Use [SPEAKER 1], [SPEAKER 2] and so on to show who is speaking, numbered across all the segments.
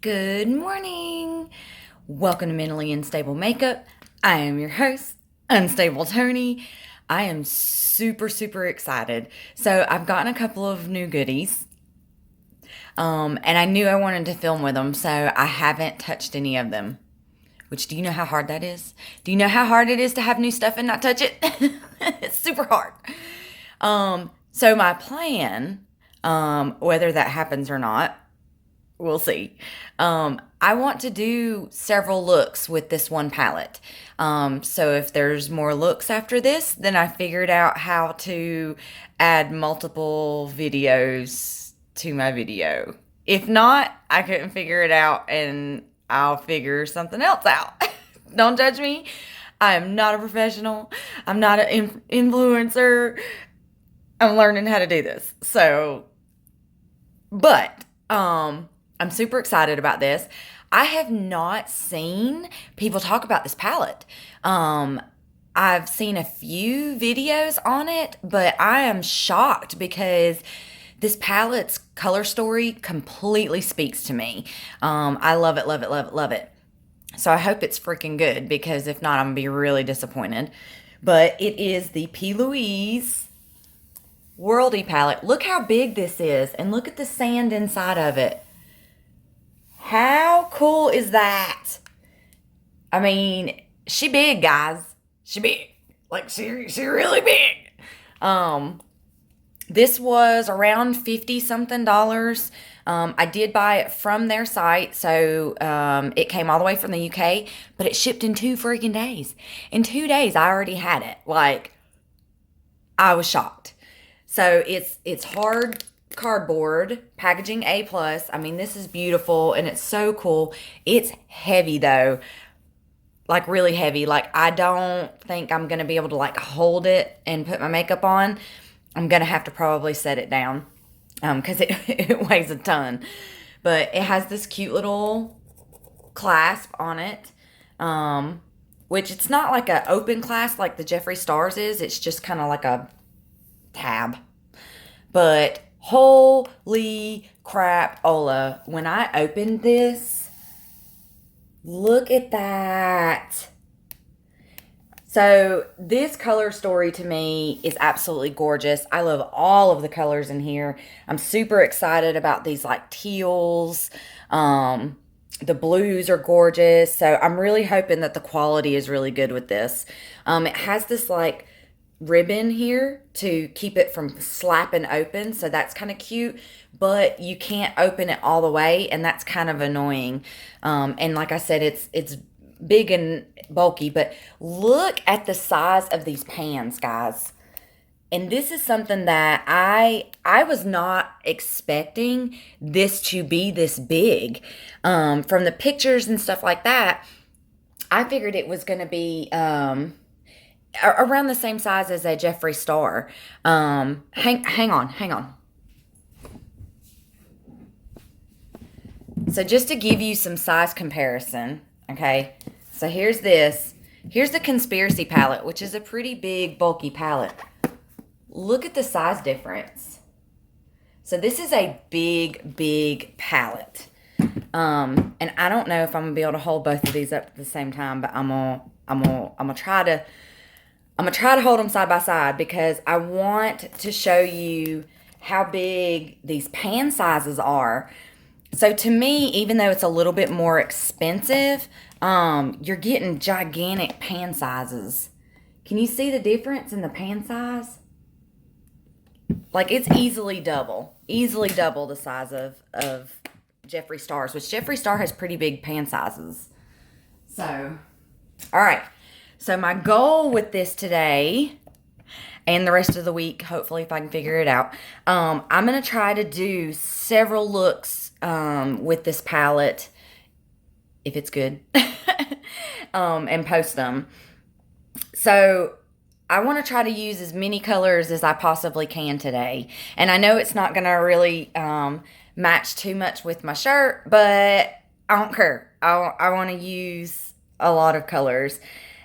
[SPEAKER 1] Good morning. Welcome to Mentally Unstable Makeup. I am your host, Unstable Tony. I am super excited. So I've gotten a couple of new goodies. And I knew I wanted to film with them, so I haven't touched any of them. Which, do you know how hard that is? Do you know how hard it is to have new stuff and not touch it? It's super hard. So my plan, whether that happens or not, we'll see. I want to do several looks with this one palette. So if there's more looks after this, then I figured out how to add multiple videos to my video. If not, I couldn't figure it out and I'll figure something else out. Don't judge me. I am not a professional. I'm not an influencer. I'm learning how to do this. But I'm super excited about this. I have not seen people talk about this palette. I've seen a few videos on it, but I am shocked because this palette's color story completely speaks to me. I love it, love it, love it, love it. So I hope it's freaking good, because if not, I'm going to be really disappointed. But it is the P. Louise Worldie palette. Look how big this is, and look at the sand inside of it. How cool is that? I mean, she big, guys. She big. Like, she really big. This was around $50-something. I did buy it from their site, so it came all the way from the UK, but it shipped in 2 freaking days. In 2 days, I already had it. Like, I was shocked. So it's hard cardboard, packaging A+. I mean, this is beautiful and it's so cool. It's heavy though, like really heavy. Like, I don't think I'm gonna be able to like hold it and put my makeup on. I'm gonna have to probably set it down because it weighs a ton. But it has this cute little clasp on it, which it's not like an open clasp like the Jeffree Star's is. It's just kind of like a tab. But holy crap, Ola, when I opened this, look at that. So this color story to me is absolutely gorgeous. I love all of the colors in here. I'm super excited about these like teals. The blues are gorgeous. So I'm really hoping that the quality is really good with this. It has this like ribbon here to keep it from slapping open, so that's kind of cute, but you can't open it all the way, and that's kind of annoying. And like I said, it's big and bulky, but look at the size of these pans, guys. And this is something that I was not expecting this to be this big. From the pictures and stuff like that, I figured it was going to be around the same size as a Jeffree Star. Hang on. So just to give you some size comparison, okay? So here's this. Here's the Conspiracy palette, which is a pretty big, bulky palette. Look at the size difference. So this is a big palette. And I don't know if I'm gonna be able to hold both of these up at the same time, but I'm gonna try to hold them side by side, because I want to show you how big these pan sizes are. So to me, even though it's a little bit more expensive, you're getting gigantic pan sizes. Can you see the difference in the pan size? Like, it's easily double the size of Jeffree Star's, which Jeffree Star has pretty big pan sizes. So, all right. So my goal with this today and the rest of the week, hopefully if I can figure it out, I'm going to try to do several looks with this palette, if it's good, and post them. So I want to try to use as many colors as I possibly can today. And I know it's not going to really match too much with my shirt, but I don't care. I want to use a lot of colors.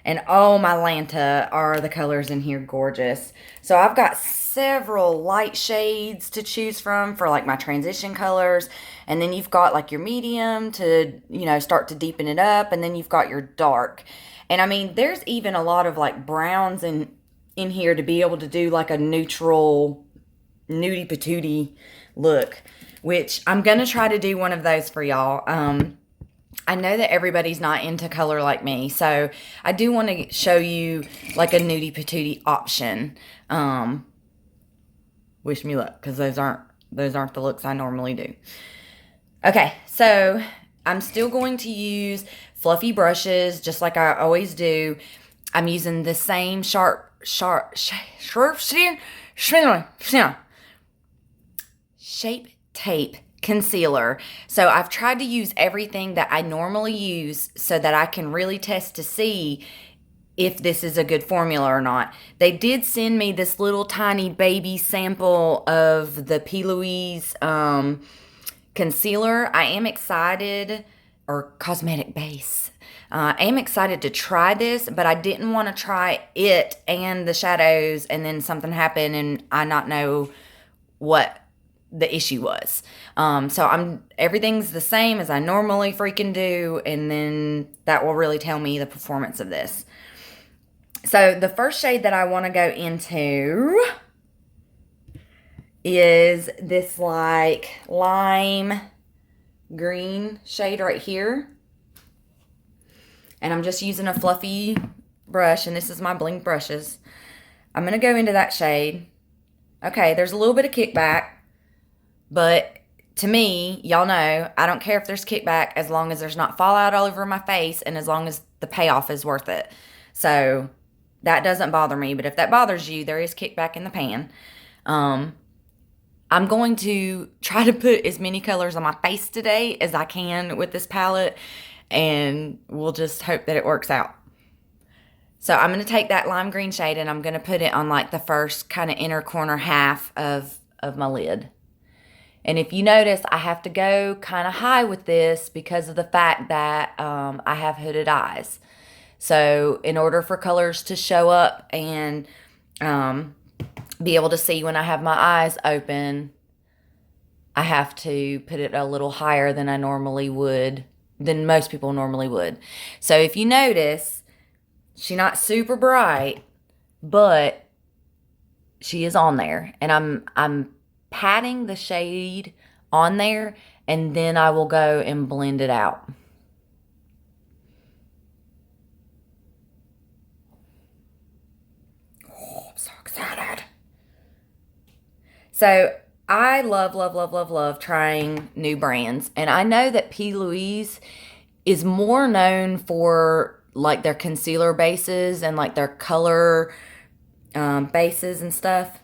[SPEAKER 1] And oh my Lanta, are the colors in here gorgeous. So I've got several light shades to choose from for like my transition colors. And then you've got like your medium to, you know, start to deepen it up. And then you've got your dark. And I mean, there's even a lot of like browns in here to be able to do like a neutral, nudie patootie look, which I'm going to try to do one of those for y'all. I know that everybody's not into color like me, so I do want to show you like a nudie patootie option. Wish me luck, because those aren't the looks I normally do. Okay, so I'm still going to use fluffy brushes just like I always do. I'm using the same sharp Shape Tape concealer. So I've tried to use everything that I normally use so that I can really test to see if this is a good formula or not. They did send me this little tiny baby sample of the P. Louise concealer. I am excited, or cosmetic base. I am excited to try this, but I didn't want to try it and the shadows and then something happened and I not know what the issue was. So everything's the same as I normally freaking do, and then that will really tell me the performance of this. So the first shade that I want to go into is this like lime green shade right here. And I'm just using a fluffy brush, and this is my bling brushes. I'm going to go into that shade. Okay, there's a little bit of kickback, but to me, y'all know, I don't care if there's kickback as long as there's not fallout all over my face and as long as the payoff is worth it. So that doesn't bother me, but if that bothers you, there is kickback in the pan. I'm going to try to put as many colors on my face today as I can with this palette, and we'll just hope that it works out. So I'm going to take that lime green shade and I'm going to put it on like the first kind of inner corner half of my lid. And if you notice, I have to go kind of high with this because of the fact that I have hooded eyes. So in order for colors to show up and be able to see when I have my eyes open, I have to put it a little higher than I normally would, than most people normally would. So if you notice, she's not super bright, but she is on there. And I'm patting the shade on there, and then I will go and blend it out. Oh, I'm so excited. So I love trying new brands. And I know that P. Louise is more known for like their concealer bases and like their color bases and stuff.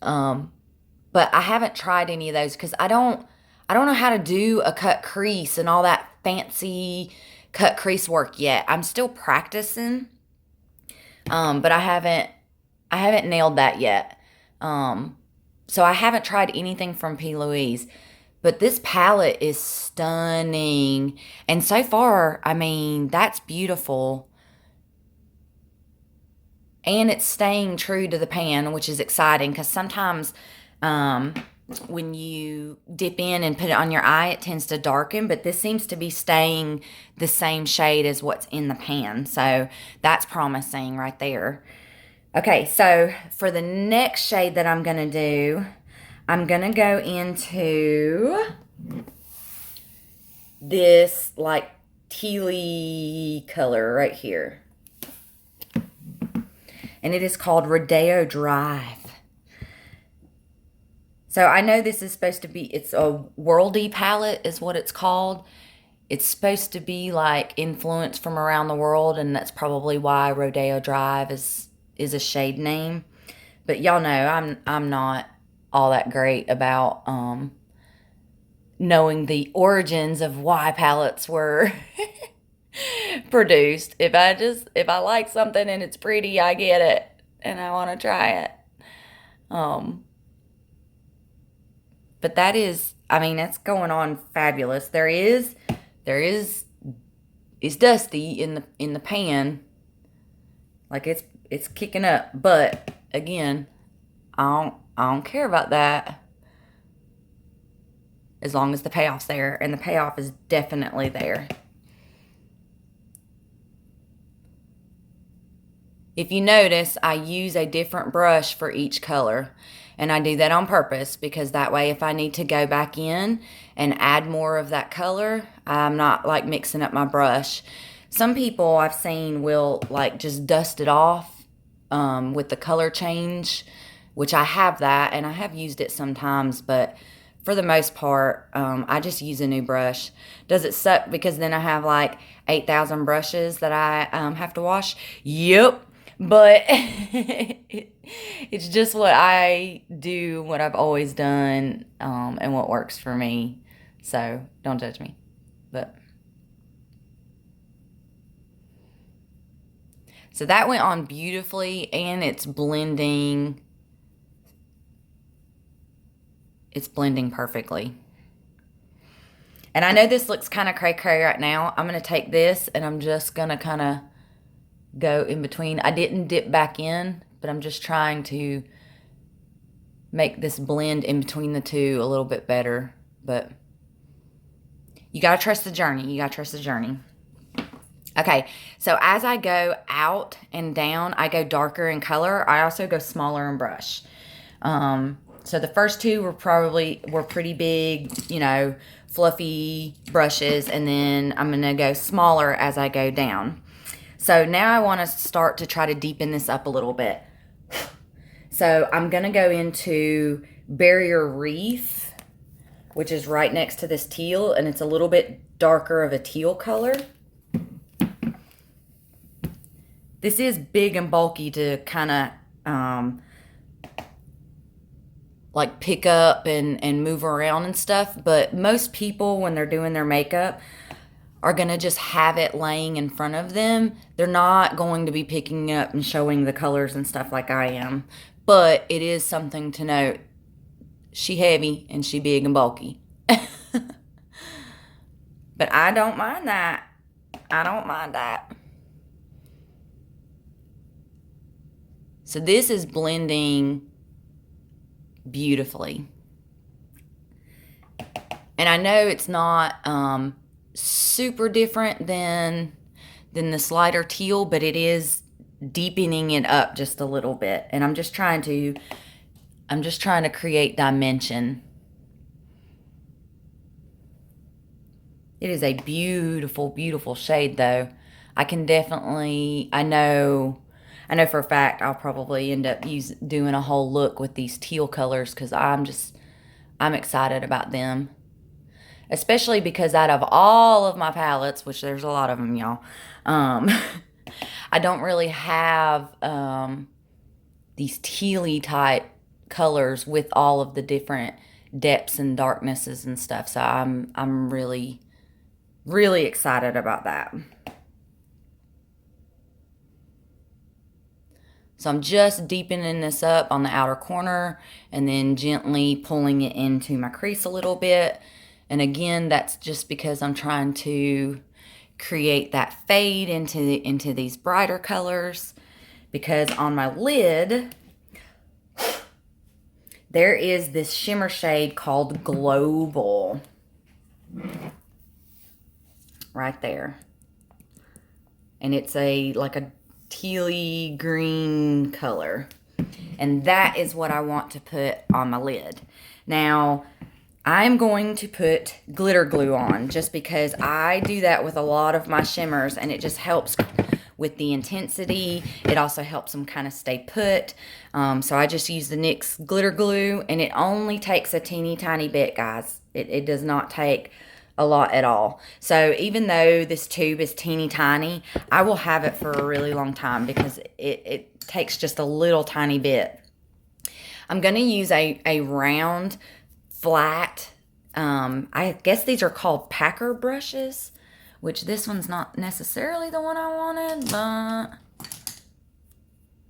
[SPEAKER 1] But I haven't tried any of those because I don't know how to do a cut crease and all that fancy cut crease work yet. I'm still practicing. But I haven't nailed that yet. So I haven't tried anything from P. Louise. But this palette is stunning. And so far, I mean, that's beautiful. And it's staying true to the pan, which is exciting because sometimes when you dip in and put it on your eye, it tends to darken. But this seems to be staying the same shade as what's in the pan. So that's promising right there. Okay, so for the next shade that I'm going to do, I'm going to go into this like tealy color right here. And it is called Rodeo Drive. So I know this is supposed to be, it's a Worldie palette is what it's called. It's supposed to be like influence from around the world, and that's probably why Rodeo Drive is a shade name. But y'all know I'm not all that great about knowing the origins of why palettes were produced. If I like something and it's pretty, I get it and I want to try it. But that is, I mean, that's going on fabulous. There is is dusty in the pan. Like it's kicking up. But again, I don't care about that as long as the payoff's there, and the payoff is definitely there. If you notice, I use a different brush for each color, and I do that on purpose because that way if I need to go back in and add more of that color, I'm not like mixing up my brush. Some people I've seen will like just dust it off with the color change, which I have that, and I have used it sometimes, but for the most part, I just use a new brush. Does it suck because then I have like 8,000 brushes that I have to wash? Yep. But it's just what I do, what I've always done, and what works for me. So don't judge me. But so that went on beautifully, and it's blending. It's blending perfectly. And I know this looks kind of cray-cray right now. I'm going to take this and I'm just going to kind of go in between. I didn't dip back in, but I'm just trying to make this blend in between the two a little bit better. But you got to trust the journey. You got to trust the journey. Okay, so as I go out and down, I go darker in color. I also go smaller in brush. So the first two were pretty big, you know, fluffy brushes, and then I'm going to go smaller as I go down. So now I want to start to try to deepen this up a little bit. So I'm going to go into Barrier Reef, which is right next to this teal, and it's a little bit darker of a teal color. This is big and bulky to kind of like pick up and move around and stuff, but most people when they're doing their makeup are going to just have it laying in front of them. They're not going to be picking up and showing the colors and stuff like I am, but it is something to note. She heavy and she big and bulky. But I don't mind that. I don't mind that. So this is blending beautifully. And I know it's not super different than the slighter teal, but it is deepening it up just a little bit. And I'm just trying to create dimension. It is a beautiful, beautiful shade though. I know for a fact I'll probably end up doing a whole look with these teal colors because I'm excited about them. Especially because out of all of my palettes, which there's a lot of them, y'all, I don't really have these tealy type colors with all of the different depths and darknesses and stuff. So I'm really, really excited about that. So I'm just deepening this up on the outer corner and then gently pulling it into my crease a little bit. And again, that's just because I'm trying to create that fade into these brighter colors. Because on my lid, there is this shimmer shade called Global. Right there. And it's like a tealy green color, and that is what I want to put on my lid. Now I'm going to put glitter glue on just because I do that with a lot of my shimmers, and it just helps with the intensity. It also helps them kind of stay put. So I just use the NYX glitter glue, and it only takes a teeny tiny bit, guys. It does not take a lot at all. So even though this tube is teeny tiny, I will have it for a really long time because it takes just a little tiny bit. I'm going to use a round, flat, I guess these are called packer brushes, which this one's not necessarily the one I wanted, but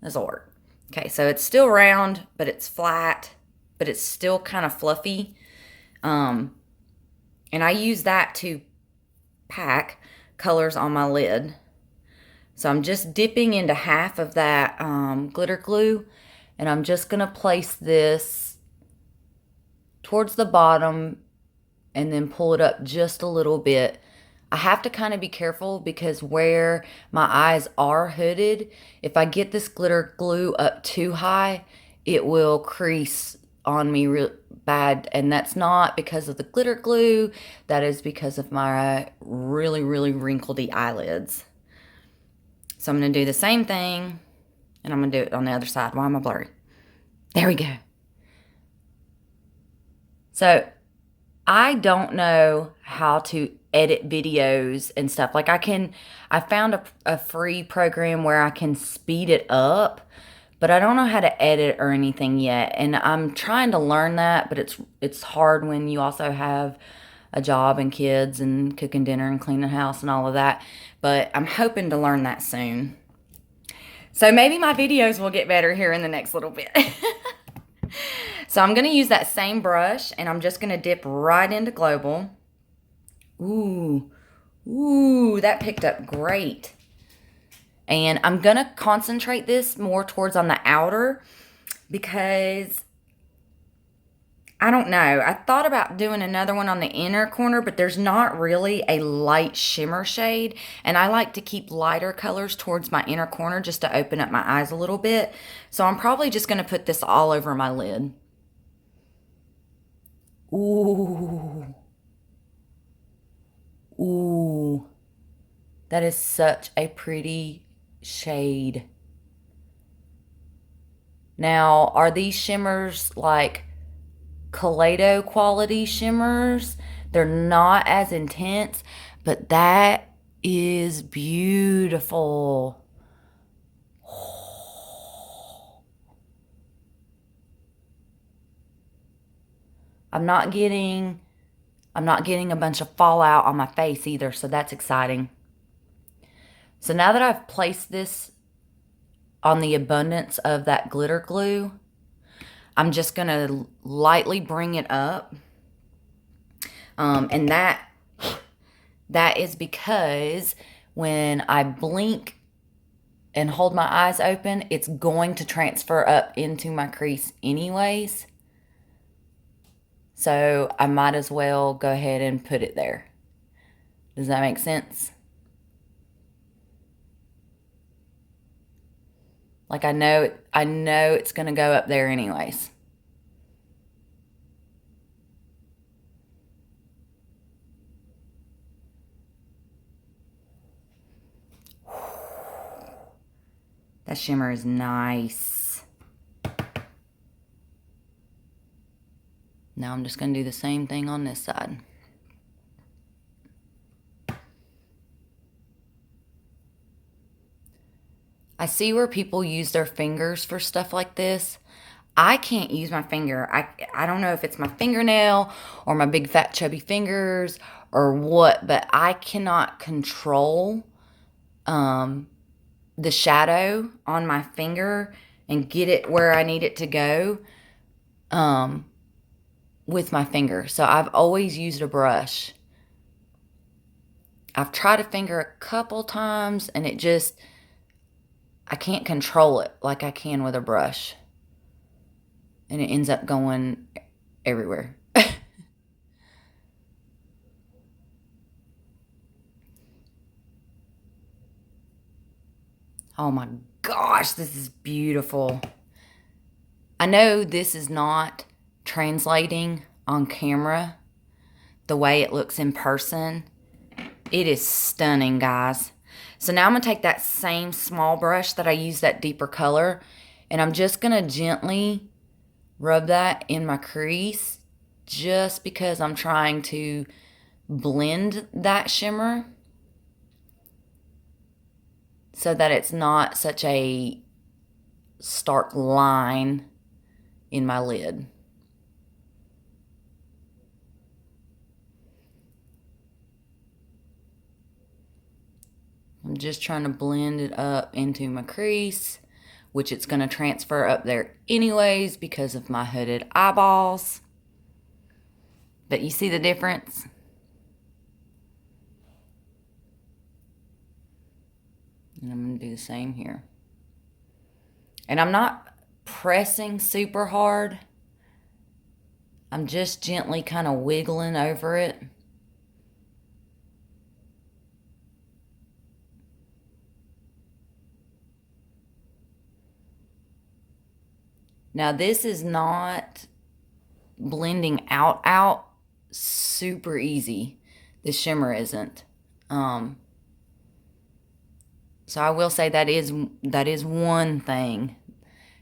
[SPEAKER 1] this will work. Okay, so it's still round, but it's flat, but it's still kind of fluffy. And I use that to pack, colors on my lid. So I'm just dipping into half of that glitter glue, and I'm just going to place this towards the bottom and then pull it up just a little bit. I have to kind of be careful because where my eyes are hooded, if I get this glitter glue up too high, it will crease on me real bad, and that's not because of the glitter glue. That is because of my really, really wrinkledy eyelids. So I'm going to do the same thing, and I'm going to do it on the other side. Why am I blurry? There we go. So I don't know how to edit videos and stuff. Like I found a free program where I can speed it up, but I don't know how to edit or anything yet. And I'm trying to learn that, but it's hard when you also have a job and kids and cooking dinner and cleaning the house and all of that. But I'm hoping to learn that soon. So maybe my videos will get better here in the next little bit. So I'm going to use that same brush, and I'm just going to dip right into Global. Ooh, that picked up great. And I'm going to concentrate this more towards on the outer because, I don't know. I thought about doing another one on the inner corner, but there's not really a light shimmer shade. And I like to keep lighter colors towards my inner corner just to open up my eyes a little bit. So I'm probably just going to put this all over my lid. Ooh. That is such a pretty shade. Now, are these shimmers like Kaleido quality shimmers? They're not as intense, but that is beautiful. I'm not getting a bunch of fallout on my face either, so that's exciting. So now that I've placed this on the abundance of that glitter glue, I'm just going to lightly bring it up. And that is because when I blink and hold my eyes open, it's going to transfer up into my crease anyways. So I might as well go ahead and put it there. Does that make sense? Like I know it's going to go up there anyways. That shimmer is nice. Now I'm just going to do the same thing on this side. I see where people use their fingers for stuff like this. I can't use my finger. I don't know if it's my fingernail or my big fat chubby fingers or what, but I cannot control the shadow on my finger and get it where I need it to go with my finger. So I've always used a brush. I've tried a finger a couple times and I can't control it like I can with a brush. And it ends up going everywhere. Oh my gosh, this is beautiful. I know this is not translating on camera the way it looks in person. It is stunning, guys. So now I'm going to take that same small brush that I used that deeper color, and I'm just going to gently rub that in my crease just because I'm trying to blend that shimmer so that it's not such a stark line in my lid. I'm just trying to blend it up into my crease, which it's going to transfer up there anyways because of my hooded eyeballs. But you see the difference? and do the same here. And I'm not pressing super hard. I'm just gently kind of wiggling over it. Now this is not blending out super easy. The shimmer isn't. So I will say that is one thing.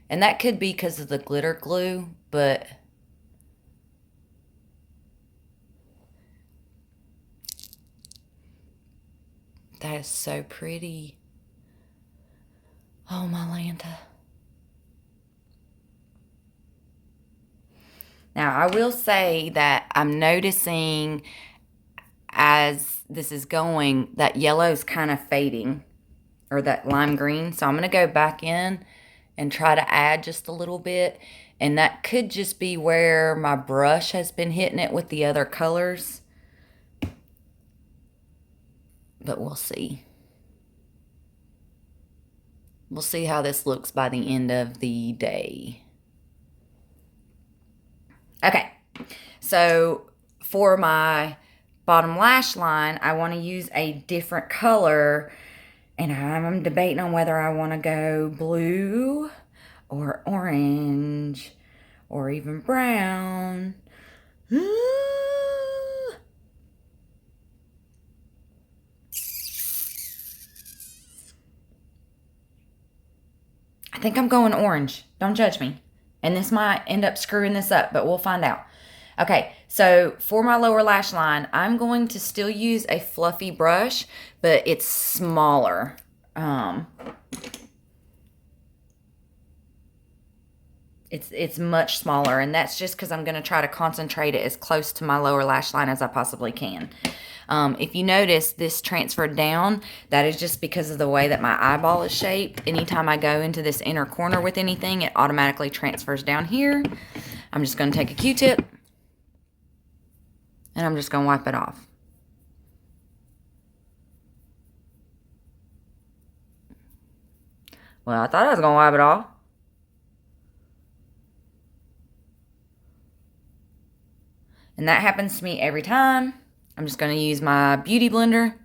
[SPEAKER 1] And that could be because of the glitter glue, but that is so pretty. Oh, my Lanta. Now, I will say that I'm noticing as this is going, that yellow is kind of fading, or that lime green. So I'm going to go back in and try to add just a little bit. And that could just be where my brush has been hitting it with the other colors. But we'll see. We'll see how this looks by the end of the day. Okay, so for my bottom lash line, I want to use a different color. And I'm debating on whether I want to go blue or orange or even brown. I think I'm going orange. Don't judge me. And this might end up screwing this up, but we'll find out. Okay, so for my lower lash line, I'm going to still use a fluffy brush, but it's smaller. It's much smaller, and that's just because I'm going to try to concentrate it as close to my lower lash line as I possibly can. If you notice, this transferred down. That is just because of the way that my eyeball is shaped. Anytime I go into this inner corner with anything, it automatically transfers down here. I'm just going to take a Q-tip, and I'm just going to wipe it off. Well, I thought I was going to wipe it off. And that happens to me every time. I'm just going to use my beauty blender.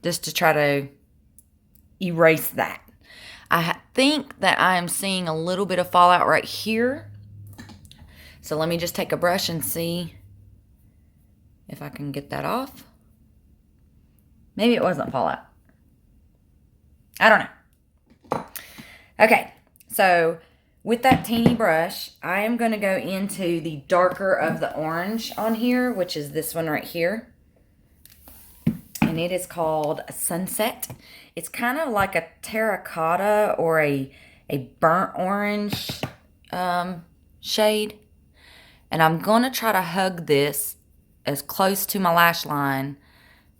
[SPEAKER 1] Just to try to erase that. I think that I am seeing a little bit of fallout right here. So let me just take a brush and see if I can get that off. Maybe it wasn't fallout. I don't know. Okay, so with that teeny brush, I am going to go into the darker of the orange on here, which is this one right here. And it is called Sunset. It's kind of like a terracotta or a burnt orange shade. And I'm going to try to hug this as close to my lash line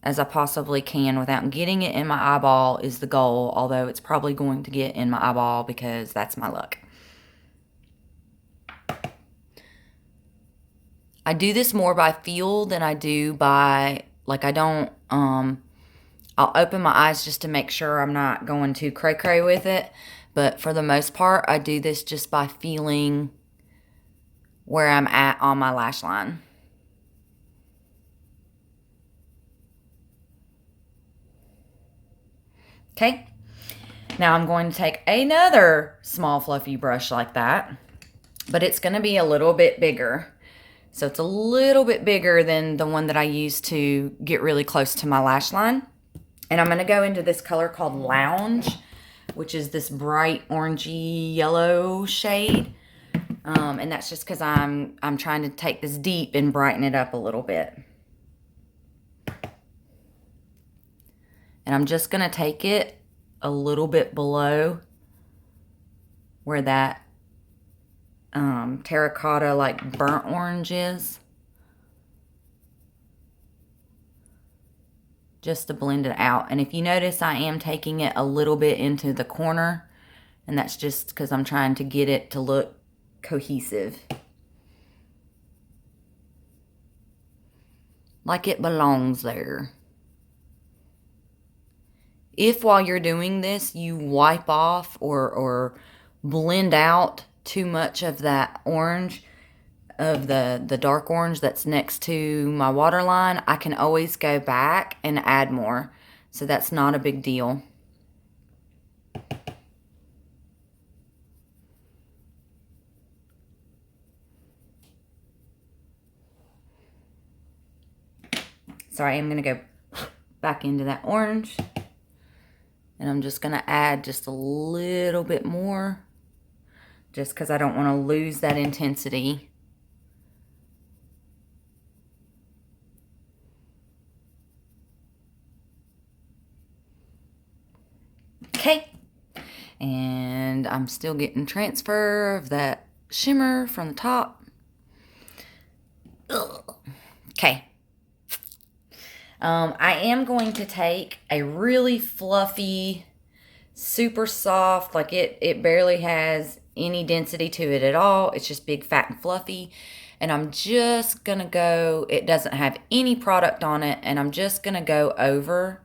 [SPEAKER 1] as I possibly can without getting it in my eyeball is the goal, although it's probably going to get in my eyeball because that's my luck. I do this more by feel than I do by, like I don't, I'll open my eyes just to make sure I'm not going too cray-cray with it, but for the most part, I do this just by feeling where I'm at on my lash line. Okay, now I'm going to take another small fluffy brush like that, but it's going to be a little bit bigger. So it's a little bit bigger than the one that I used to get really close to my lash line. And I'm going to go into this color called Lounge, which is this bright orangey yellow shade. And that's just because I'm trying to take this deep and brighten it up a little bit. And I'm just going to take it a little bit below where that terracotta like burnt orange is. Just to blend it out. And if you notice, I am taking it a little bit into the corner. And that's just because I'm trying to get it to look cohesive. like it belongs there. If while you're doing this, you wipe off or blend out too much of that orange, of the dark orange that's next to my waterline, I can always go back and add more. So that's not a big deal. So I am going to go back into that orange. And I'm just going to add just a little bit more. Just because I don't want to lose that intensity. Okay. And I'm still getting transfer of that shimmer from the top. Ugh. Okay. I am going to take a really fluffy, super soft, like it barely has any density to it at all. It's just big, fat, and fluffy. And I'm just going to go, it doesn't have any product on it, and I'm just going to go over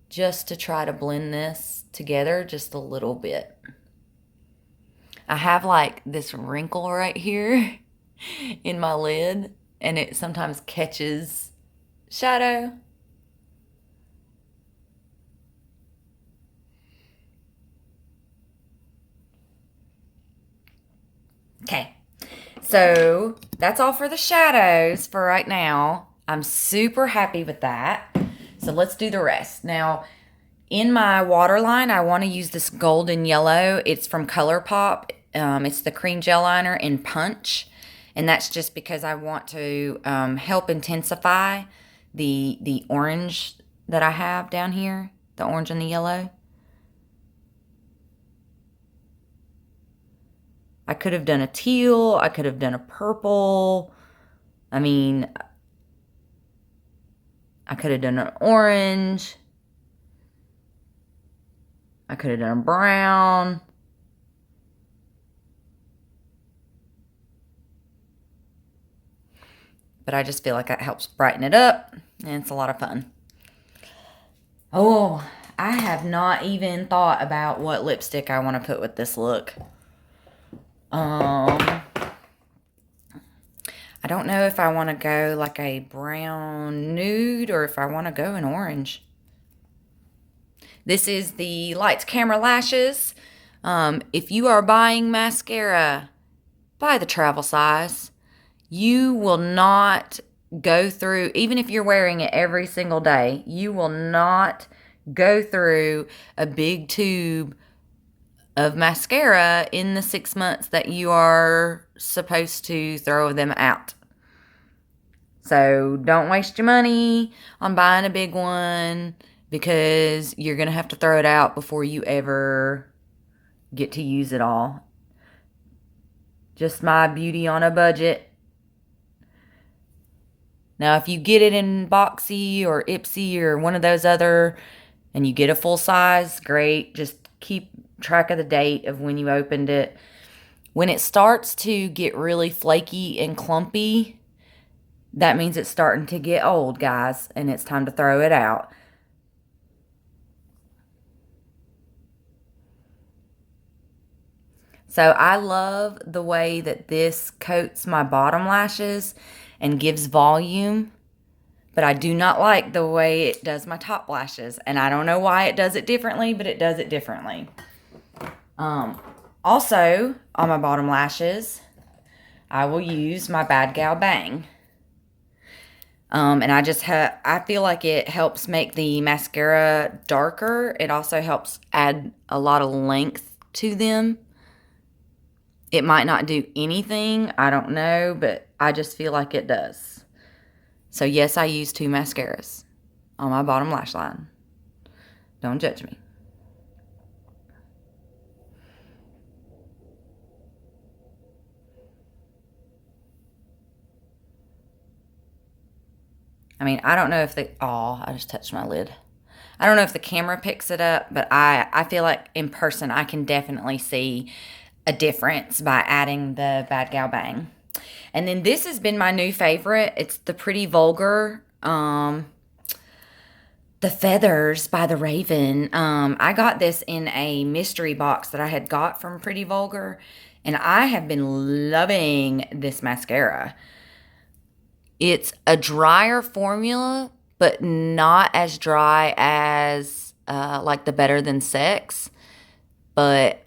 [SPEAKER 1] just to try to blend this together just a little bit. I have like this wrinkle right here in my lid, and it sometimes catches shadow. Okay, so that's all for the shadows for right now. I'm super happy with that. So let's do the rest. Now, in my waterline, I want to use this golden yellow. It's from ColourPop. It's the cream gel liner in Punch. And that's just because I want to help intensify the orange that I have down here. The orange and the yellow. I could have done a teal. I could have done a purple. I mean, I could have done an orange. I could have done a brown. But I just feel like that helps brighten it up. And it's a lot of fun. Oh, I have not even thought about what lipstick I want to put with this look. I don't know if I want to go like a brown nude or if I want to go in orange. This is the Lights Camera Lashes. If you are buying mascara, buy the travel size. You will not go through, even if you're wearing it every single day, you will not go through a big tube of mascara in the 6 months that you are supposed to throw them out. So don't waste your money on buying a big one because you're going to have to throw it out before you ever get to use it all. Just my beauty on a budget. Now, if you get it in Boxy or Ipsy or one of those other, and you get a full size, great. Just keep track of the date of when you opened it. When it starts to get really flaky and clumpy, that means it's starting to get old, guys, and it's time to throw it out. So I love the way that this coats my bottom lashes and gives volume, but I do not like the way it does my top lashes, and I don't know why it does it differently, but it does it differently. Also, on my bottom lashes, I will use my Bad Gal Bang. And I feel like it helps make the mascara darker. It also helps add a lot of length to them. It might not do anything, I don't know, but I just feel like it does. So yes, I use 2 mascaras on my bottom lash line. Don't judge me. I mean, I don't know if I just touched my lid. I don't know if the camera picks it up, but I feel like in person I can definitely see a difference by adding the Bad Gal Bang. And then this has been my new favorite. It's the Pretty Vulgar, The Feathers by the Raven. I got this in a mystery box that I had got from Pretty Vulgar, and I have been loving this mascara. It's a drier formula, but not as dry as like the Better Than Sex. But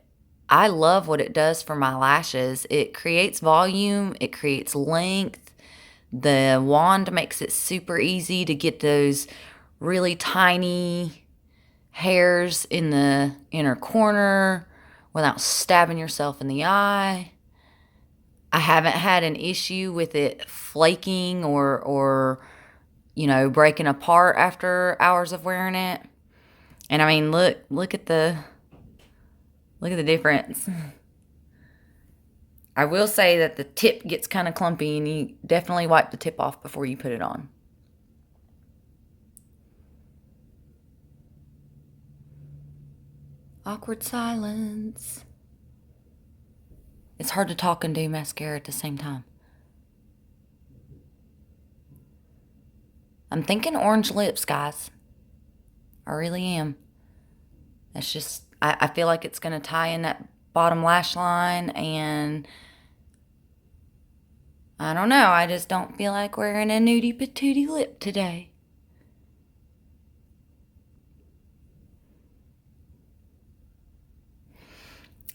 [SPEAKER 1] I love what it does for my lashes. It creates volume, it creates length. The wand makes it super easy to get those really tiny hairs in the inner corner without stabbing yourself in the eye. I haven't had an issue with it flaking or breaking apart after hours of wearing it. And I mean, look at the difference. I will say that the tip gets kind of clumpy, and you definitely wipe the tip off before you put it on. Awkward silence. It's hard to talk and do mascara at the same time. I'm thinking orange lips, guys. I really am. That's just, I feel like it's going to tie in that bottom lash line, and I don't know. I just don't feel like wearing a nudie patootie lip today.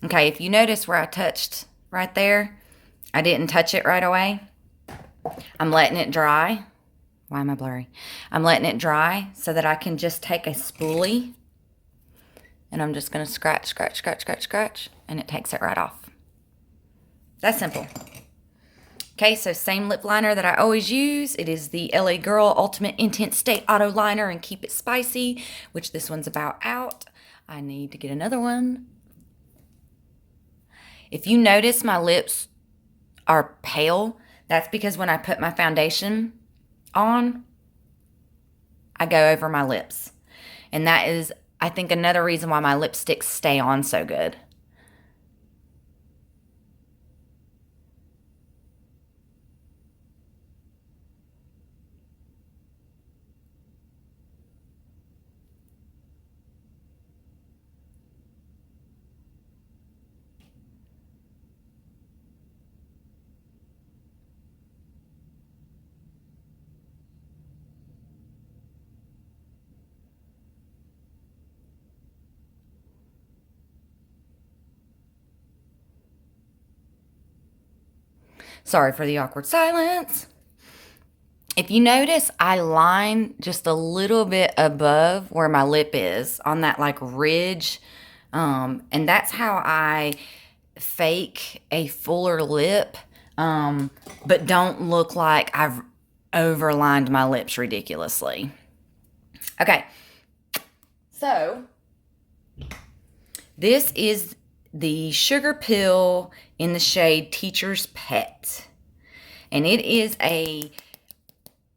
[SPEAKER 1] Okay, if you notice where I touched right there, I didn't touch it right away. I'm letting it dry. Why am I blurry? I'm letting it dry so that I can just take a spoolie, and I'm just going to scratch, scratch, scratch, scratch, scratch, and it takes it right off. That's simple. Okay, so same lip liner that I always use. It is the LA Girl Ultimate Intense Stay Auto Liner and Keep It Spicy, which this one's about out. I need to get another one. If you notice my lips are pale, that's because when I put my foundation on, I go over my lips. And that is, I think, another reason why my lipsticks stay on so good. Sorry for the awkward silence. If you notice, I line just a little bit above where my lip is on that like ridge. And that's how I fake a fuller lip, but don't look like I've overlined my lips ridiculously. Okay, so this is the Sugar Pill in the shade Teacher's Pet. And it is a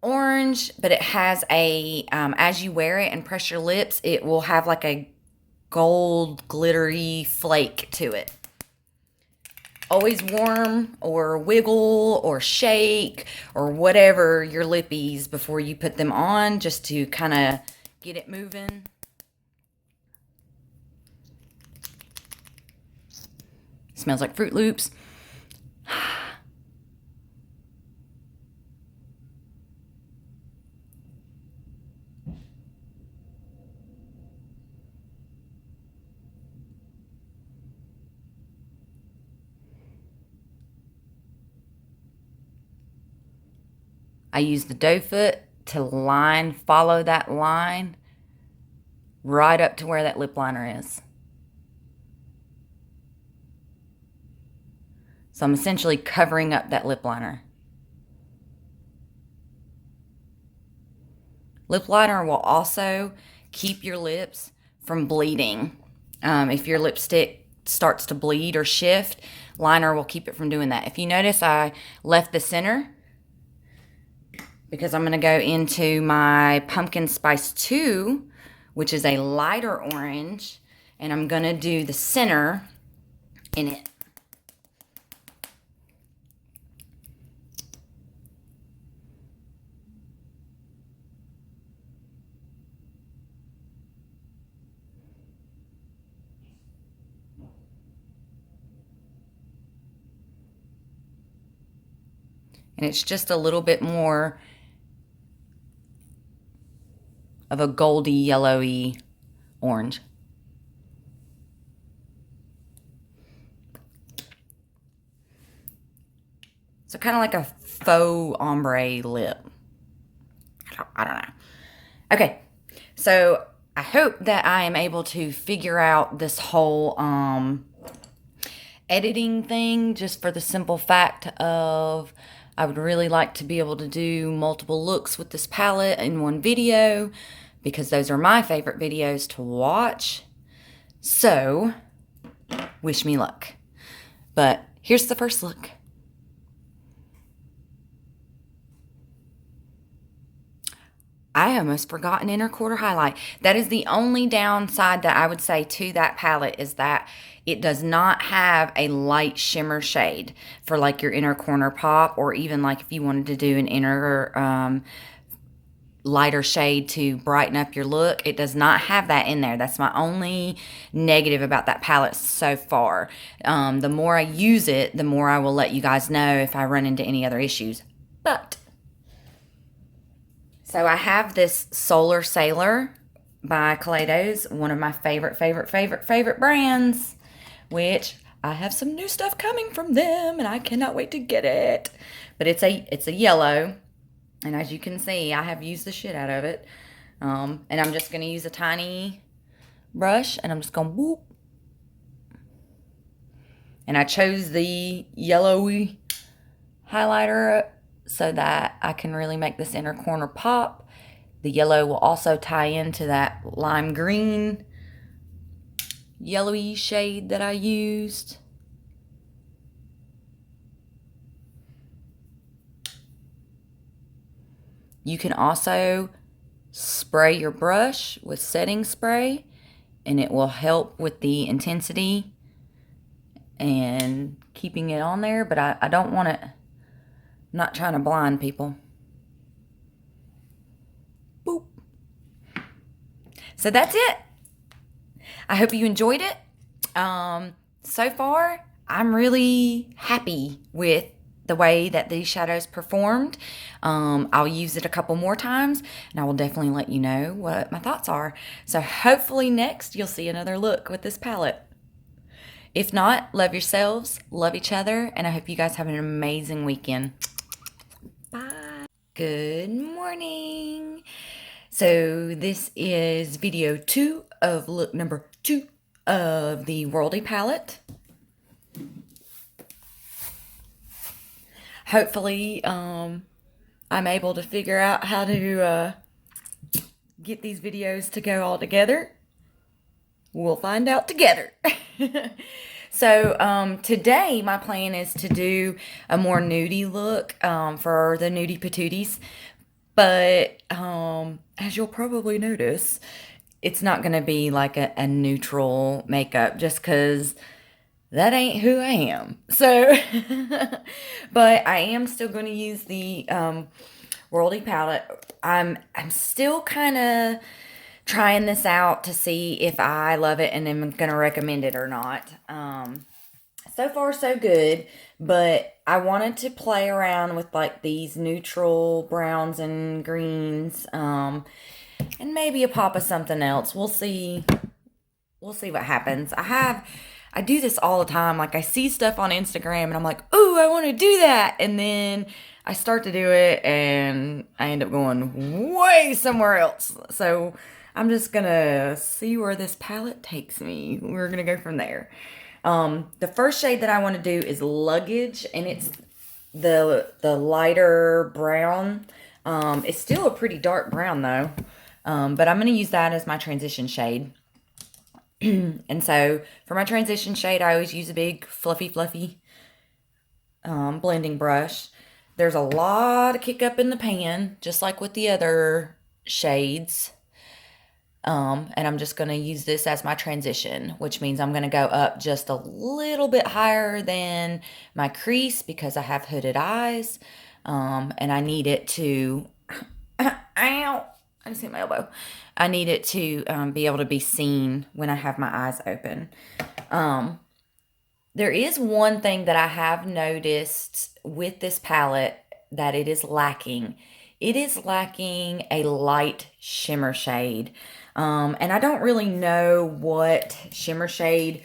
[SPEAKER 1] orange, but it has a, as you wear it and press your lips, it will have like a gold glittery flake to it. Always warm or wiggle or shake or whatever your lippies before you put them on, just to kind of get it moving. Smells like Fruit Loops. I use the doe foot to follow that line right up to where that lip liner is. So I'm essentially covering up that lip liner. Lip liner will also keep your lips from bleeding. If your lipstick starts to bleed or shift, liner will keep it from doing that. If you notice, I left the center because I'm going to go into my Pumpkin Spice 2, which is a lighter orange, and I'm going to do the center in it. And it's just a little bit more of a goldy, yellowy orange. So kind of like a faux ombre lip. I don't know. Okay, so I hope that I am able to figure out this whole editing thing, just for the simple fact of I would really like to be able to do multiple looks with this palette in one video, because those are my favorite videos to watch. So, wish me luck. But here's the first look. I almost forgot an inner quarter highlight. That is the only downside that I would say to that palette, is that it does not have a light shimmer shade for like your inner corner pop, or even like if you wanted to do an inner lighter shade to brighten up your look. It does not have that in there. That's my only negative about that palette so far. The more I use it, the more I will let you guys know if I run into any other issues. But so I have this Solar Sailor by Kaleidos, one of my favorite brands, which I have some new stuff coming from them, and I cannot wait to get it. But it's a yellow, and as you can see, I have used the shit out of it. And I'm just going to use a tiny brush, and I'm just going to whoop. And I chose the yellowy highlighter so that I can really make this inner corner pop. The yellow will also tie into that lime green yellowy shade that I used. You can also spray your brush with setting spray, and it will help with the intensity and keeping it on there, but I don't want it. I'm not trying to blind people. Boop. So that's it. I hope you enjoyed it. So far, I'm really happy with the way that these shadows performed. I'll use it a couple more times, and I will definitely let you know what my thoughts are. So hopefully next you'll see another look with this palette. If not, love yourselves, love each other, and I hope you guys have an amazing weekend. Bye. Good morning. So this is video 2 of look number 2 of the Worldie palette. Hopefully, I'm able to figure out how to get these videos to go all together. We'll find out together. So, today my plan is to do a more nudie look for the nudie patooties. But, as you'll probably notice, it's not going to be like a neutral makeup, just because that ain't who I am. So, but I am still going to use the Worldie palette. I'm still kind of trying this out to see if I love it and am going to recommend it or not. So far, so good. But I wanted to play around with like these neutral browns and greens, and maybe a pop of something else. We'll see. We'll see what happens. I do this all the time. Like, I see stuff on Instagram and I'm like, ooh, I want to do that. And then I start to do it and I end up going way somewhere else. So I'm just going to see where this palette takes me. We're going to go from there. The first shade that I want to do is Luggage, and it's the lighter brown. It's still a pretty dark brown though. But I'm going to use that as my transition shade. And so for my transition shade, I always use a big fluffy blending brush. There's a lot of kick up in the pan, just like with the other shades. And I'm just going to use this as my transition, which means I'm going to go up just a little bit higher than my crease because I have hooded eyes. And I need it to, ow, I just hit my elbow. I need it to be able to be seen when I have my eyes open. There is one thing that I have noticed with this palette that it is lacking. It is lacking a light shimmer shade. And I don't really know what shimmer shade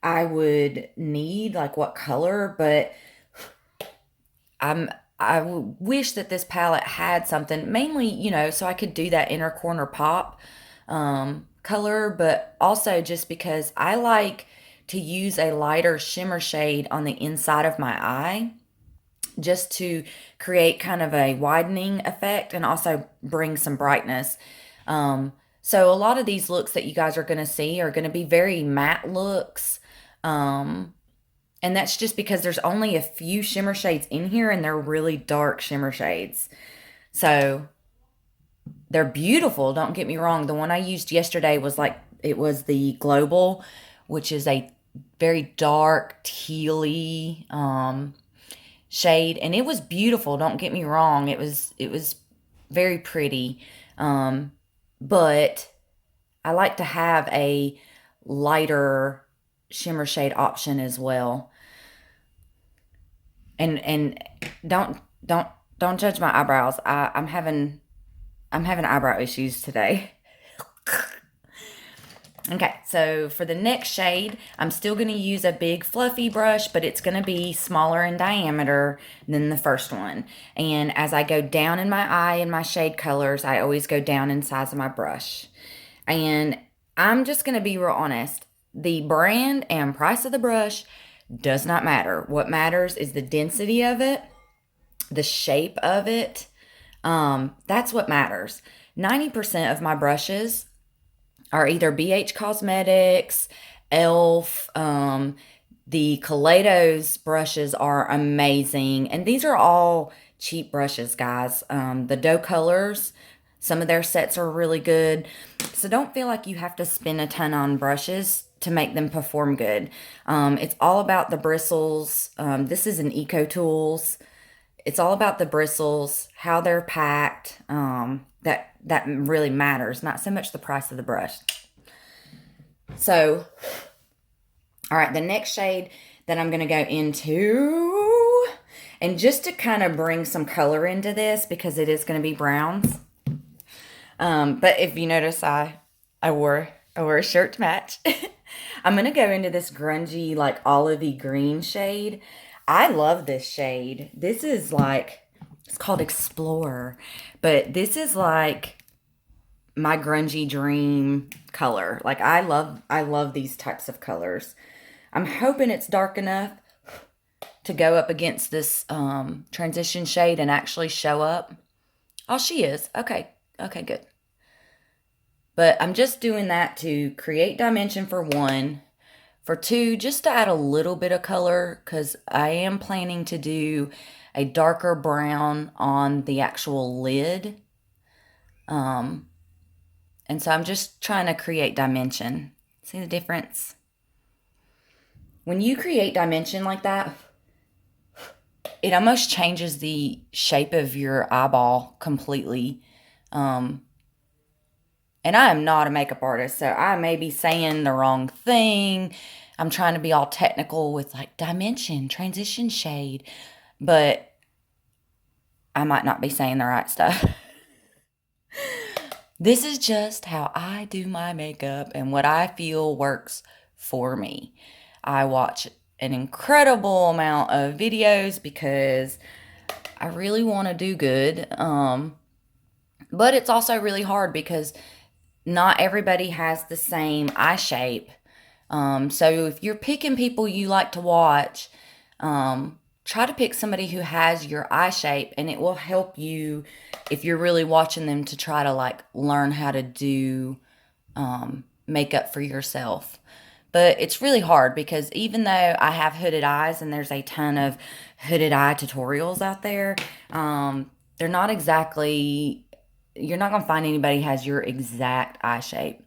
[SPEAKER 1] I would need, like what color, but I wish that this palette had something, mainly, you know, so I could do that inner corner pop color, but also just because I like to use a lighter shimmer shade on the inside of my eye just to create kind of a widening effect and also bring some brightness. So a lot of these looks that you guys are going to see are going to be very matte looks. And that's just because there's only a few shimmer shades in here and they're really dark shimmer shades. So they're beautiful, don't get me wrong. The one I used yesterday was like, it was the Global, which is a very dark tealy shade, and it was beautiful, don't get me wrong. It was very pretty. But I like to have a lighter shimmer shade option as well. And don't judge my eyebrows. I'm having eyebrow issues today. Okay, so for the next shade, I'm still going to use a big fluffy brush, but it's going to be smaller in diameter than the first one. And as I go down in my eye and my shade colors, I always go down in size of my brush. And I'm just going to be real honest. The brand and price of the brush does not matter. What matters is the density of it, the shape of it. That's what matters. 90% of my brushes are either BH Cosmetics, e.l.f. The Kaleidos brushes are amazing. And these are all cheap brushes, guys. The Doe Colors, some of their sets are really good. So don't feel like you have to spend a ton on brushes to make them perform good. It's all about the bristles. This is an Eco Tools. It's all about the bristles, how they're packed. That really matters, not so much the price of the brush. So, all right, the next shade that I'm going to go into, and just to kind of bring some color into this, because it is going to be browns. But if you notice, I wore a shirt to match. I'm going to go into this grungy, like olivey green shade. I love this shade. This is like, it's called Explorer, but this is like my grungy dream color. Like I love these types of colors. I'm hoping it's dark enough to go up against this transition shade and actually show up. Oh, she is. Okay, good. But I'm just doing that to create dimension for one. For two, just to add a little bit of color, because I am planning to do a darker brown on the actual lid. And so I'm just trying to create dimension. See the difference? When you create dimension like that, it almost changes the shape of your eyeball completely. And I am not a makeup artist, so I may be saying the wrong thing. I'm trying to be all technical with like dimension, transition shade, but I might not be saying the right stuff. This is just how I do my makeup and what I feel works for me. I watch an incredible amount of videos because I really want to do good. But it's also really hard because not everybody has the same eye shape. So if you're picking people you like to watch, try to pick somebody who has your eye shape, and it will help you if you're really watching them to try to like learn how to do makeup for yourself. But it's really hard because even though I have hooded eyes and there's a ton of hooded eye tutorials out there, they're not exactly, you're not going to find anybody who has your exact eye shape.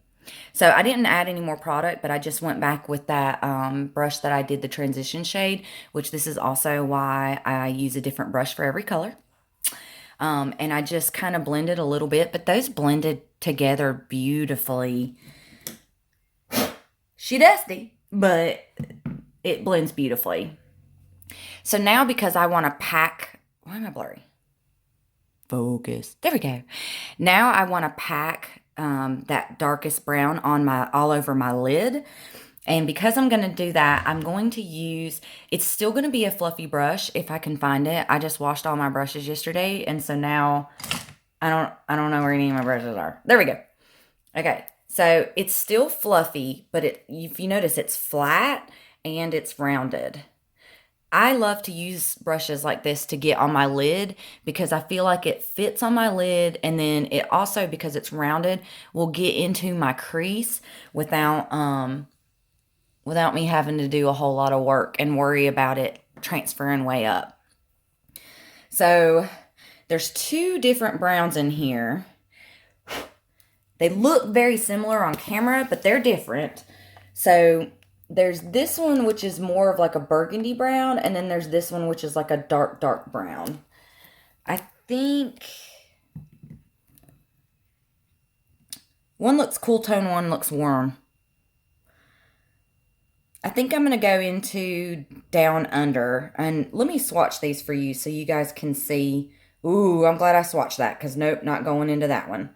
[SPEAKER 1] So I didn't add any more product, but I just went back with that brush that I did the transition shade, which this is also why I use a different brush for every color. And I just kind of blended a little bit, but those blended together beautifully. She dusty, but it blends beautifully. So now because I want to pack Why am I blurry? Focus. There we go. Now I want to pack that darkest brown on all over my lid. And because I'm going to do that, I'm going to use, it's still going to be a fluffy brush if I can find it. I just washed all my brushes yesterday, and so now I don't know where any of my brushes are. There we go. Okay, so it's still fluffy, but if you notice, it's flat and it's rounded. I love to use brushes like this to get on my lid because I feel like it fits on my lid, and then it also, because it's rounded, will get into my crease without me having to do a whole lot of work and worry about it transferring way up. So there's 2 different browns in here. They look very similar on camera, but they're different. So there's this one, which is more of like a burgundy brown, and then there's this one, which is like a dark, dark brown. I think one looks cool tone, one looks warm. I think I'm going to go into Down Under, and let me swatch these for you so you guys can see. Ooh, I'm glad I swatched that, because nope, not going into that one.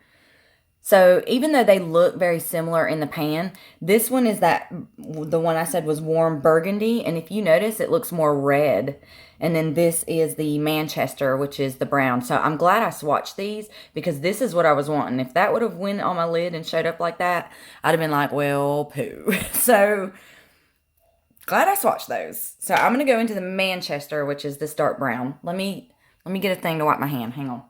[SPEAKER 1] So even though they look very similar in the pan, this one is the one I said was warm burgundy. And if you notice, it looks more red. And then this is the Manchester, which is the brown. So I'm glad I swatched these because this is what I was wanting. If that would have went on my lid and showed up like that, I'd have been like, well, poo. So glad I swatched those. So I'm going to go into the Manchester, which is this dark brown. Let me get a thing to wipe my hand. Hang on.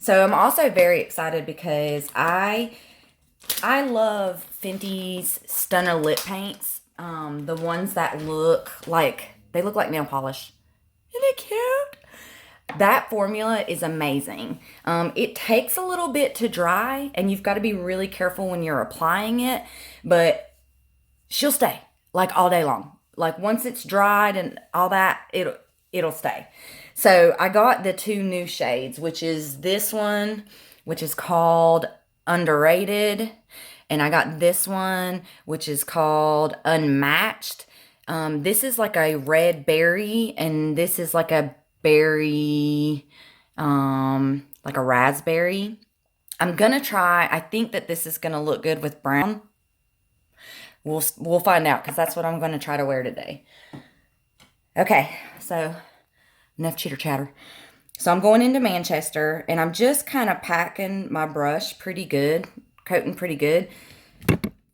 [SPEAKER 1] So I'm also very excited because I love Fenty's Stunner lip paints. The ones that look like nail polish. Isn't it cute? That formula is amazing. It takes a little bit to dry, and you've got to be really careful when you're applying it, but she'll stay like all day long. Like once it's dried and all that, it'll stay. So I got the 2 new shades, which is this one, which is called Underrated. And I got this one, which is called Unmatched. This is like a red berry, and this is like a berry, like a raspberry. I'm going to try, I think that this is going to look good with brown. We'll find out, because that's what I'm going to try to wear today. Okay, so enough chitter chatter. So I'm going into Manchester, and I'm just kind of packing my brush pretty good, coating pretty good.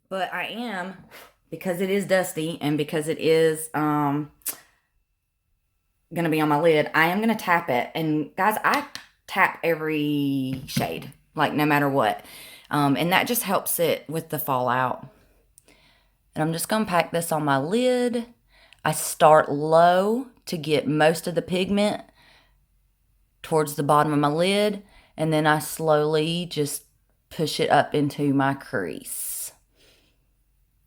[SPEAKER 1] But I am, because it is dusty and because it is going to be on my lid, I am going to tap it. And guys, I tap every shade, like no matter what. And that just helps it with the fallout. And I'm just going to pack this on my lid. I start low to get most of the pigment towards the bottom of my lid, and then I slowly just push it up into my crease.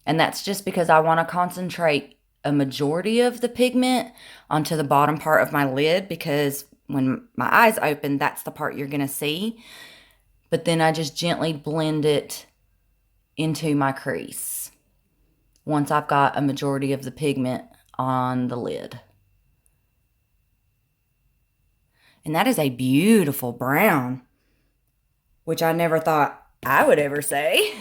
[SPEAKER 1] And that's just because I want to concentrate a majority of the pigment onto the bottom part of my lid, because when my eyes open, that's the part you're going to see. But then I just gently blend it into my crease once I've got a majority of the pigment on the lid. And that is a beautiful brown, which I never thought I would ever say.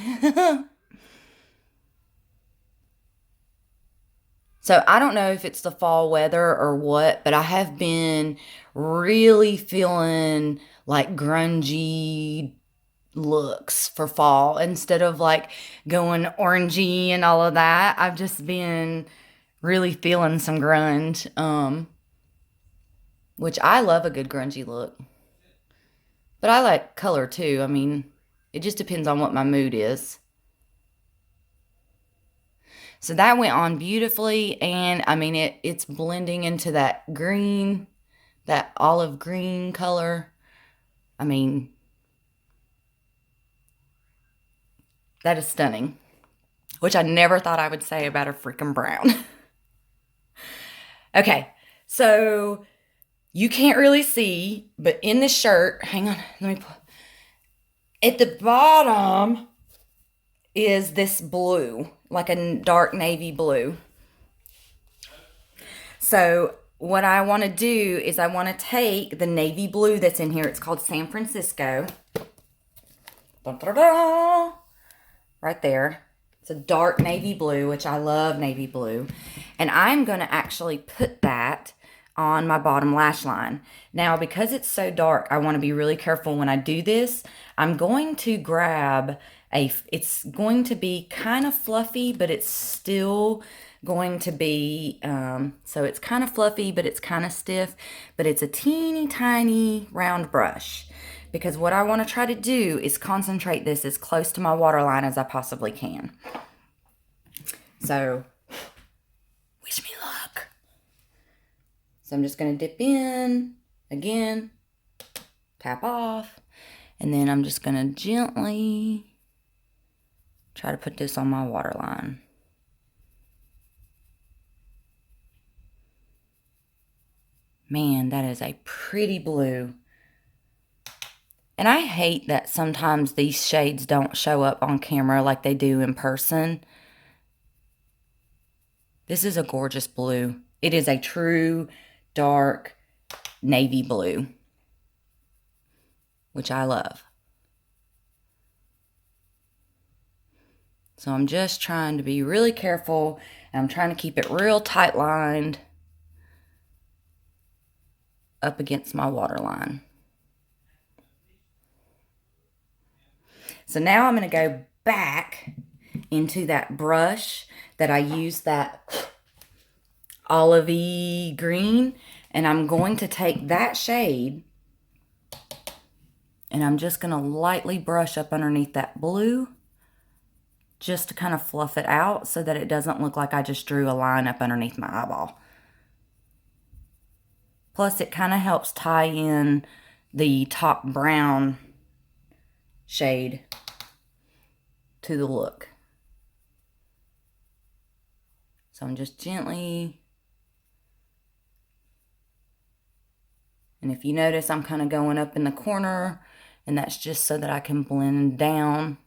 [SPEAKER 1] So I don't know if it's the fall weather or what, but I have been really feeling like grungy looks for fall instead of like going orangey and all of that. I've just been really feeling some grunge, which I love a good grungy look. But I like color too. I mean, it just depends on what my mood is. So that went on beautifully, and I mean, it's blending into that green, that olive green color. I mean, that is stunning, which I never thought I would say about a freaking brown. Okay, so you can't really see, but in the shirt, hang on, let me pull. At the bottom is this blue, like a dark navy blue. So what I want to do is I want to take the navy blue that's in here. It's called San Francisco. Da-da-da! Right there. It's a dark navy blue, which I love navy blue. And I'm going to actually put that on my bottom lash line. Now, because it's so dark, I want to be really careful when I do this. I'm going to grab it's going to be kind of fluffy, but it's still going to be, so it's kind of fluffy, but it's kind of stiff, but it's a teeny tiny round brush. Because what I want to try to do is concentrate this as close to my waterline as I possibly can. So, wish me luck. So I'm just going to dip in, again, tap off, and then I'm just going to gently try to put this on my waterline. Man, that is a pretty blue. And I hate that sometimes these shades don't show up on camera like they do in person. This is a gorgeous blue. It is a true dark navy blue, which I love. So I'm just trying to be really careful, and I'm trying to keep it real tight lined up against my waterline. So now I'm going to go back into that brush that I used, that olivey green, and I'm going to take that shade and I'm just going to lightly brush up underneath that blue just to kind of fluff it out so that it doesn't look like I just drew a line up underneath my eyeball. Plus, it kind of helps tie in the top brown shade to the look. So I'm just gently, and if you notice, I'm kind of going up in the corner, and that's just so that I can blend down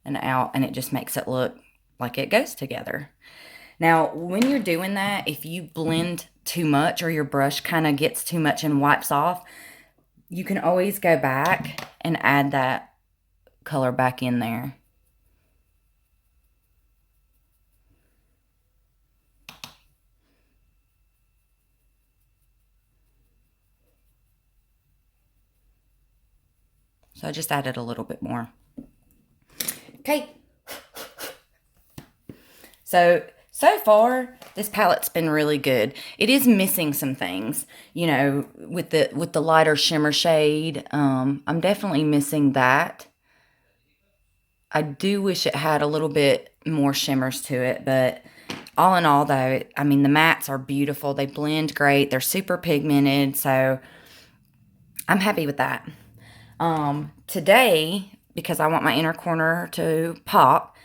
[SPEAKER 1] and out, and it just makes it look like it goes together. Now, when you're doing that, if you blend too much or your brush kind of gets too much and wipes off, you can always go back and add that color back in there. So I just added a little bit more. Okay. So far, this palette's been really good. It is missing some things, you know, with the lighter shimmer shade. I'm definitely missing that. I do wish it had a little bit more shimmers to it, but all in all, though, I mean, the mattes are beautiful. They blend great. They're super pigmented, so I'm happy with that. Today, because I want my inner corner to pop,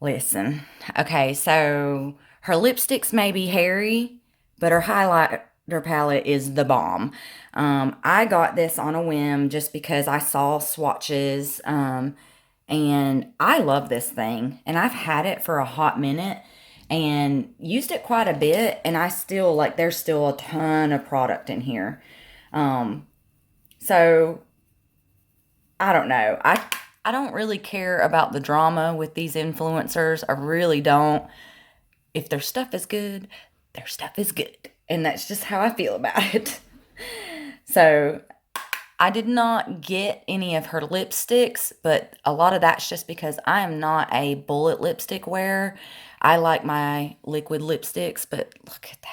[SPEAKER 1] listen. Okay, so her lipsticks may be hairy, but her highlighter palette is the bomb. I got this on a whim just because I saw swatches, and I love this thing. And I've had it for a hot minute and used it quite a bit, and I still, like, there's still a ton of product in here. So, I don't know. I don't really care about the drama with these influencers. I really don't. If their stuff is good, their stuff is good. And that's just how I feel about it. So, I did not get any of her lipsticks, but a lot of that's just because I am not a bullet lipstick wearer. I like my liquid lipsticks, but look at that.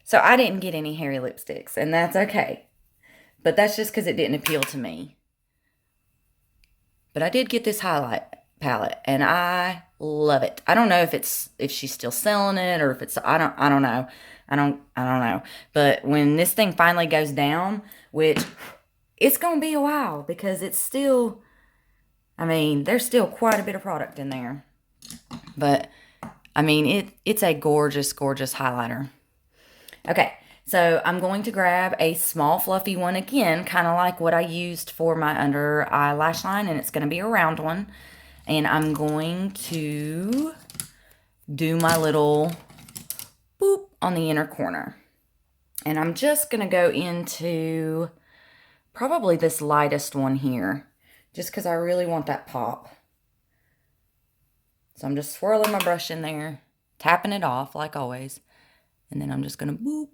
[SPEAKER 1] So I didn't get any hairy lipsticks, and that's okay. But that's just because it didn't appeal to me. But I did get this highlight palette, and I love it. I don't know if she's still selling it, or if it's, I don't know. I don't know. But when this thing finally goes down, which it's going to be a while, because it's still, I mean, there's still quite a bit of product in there. But I mean, it's a gorgeous, gorgeous highlighter. Okay, so I'm going to grab a small fluffy one again, kind of like what I used for my under eye lash line, and it's going to be a round one. And I'm going to do my little boop on the inner corner. And I'm just going to go into probably this lightest one here, just because I really want that pop. So I'm just swirling my brush in there, tapping it off like always. And then I'm just going to boop.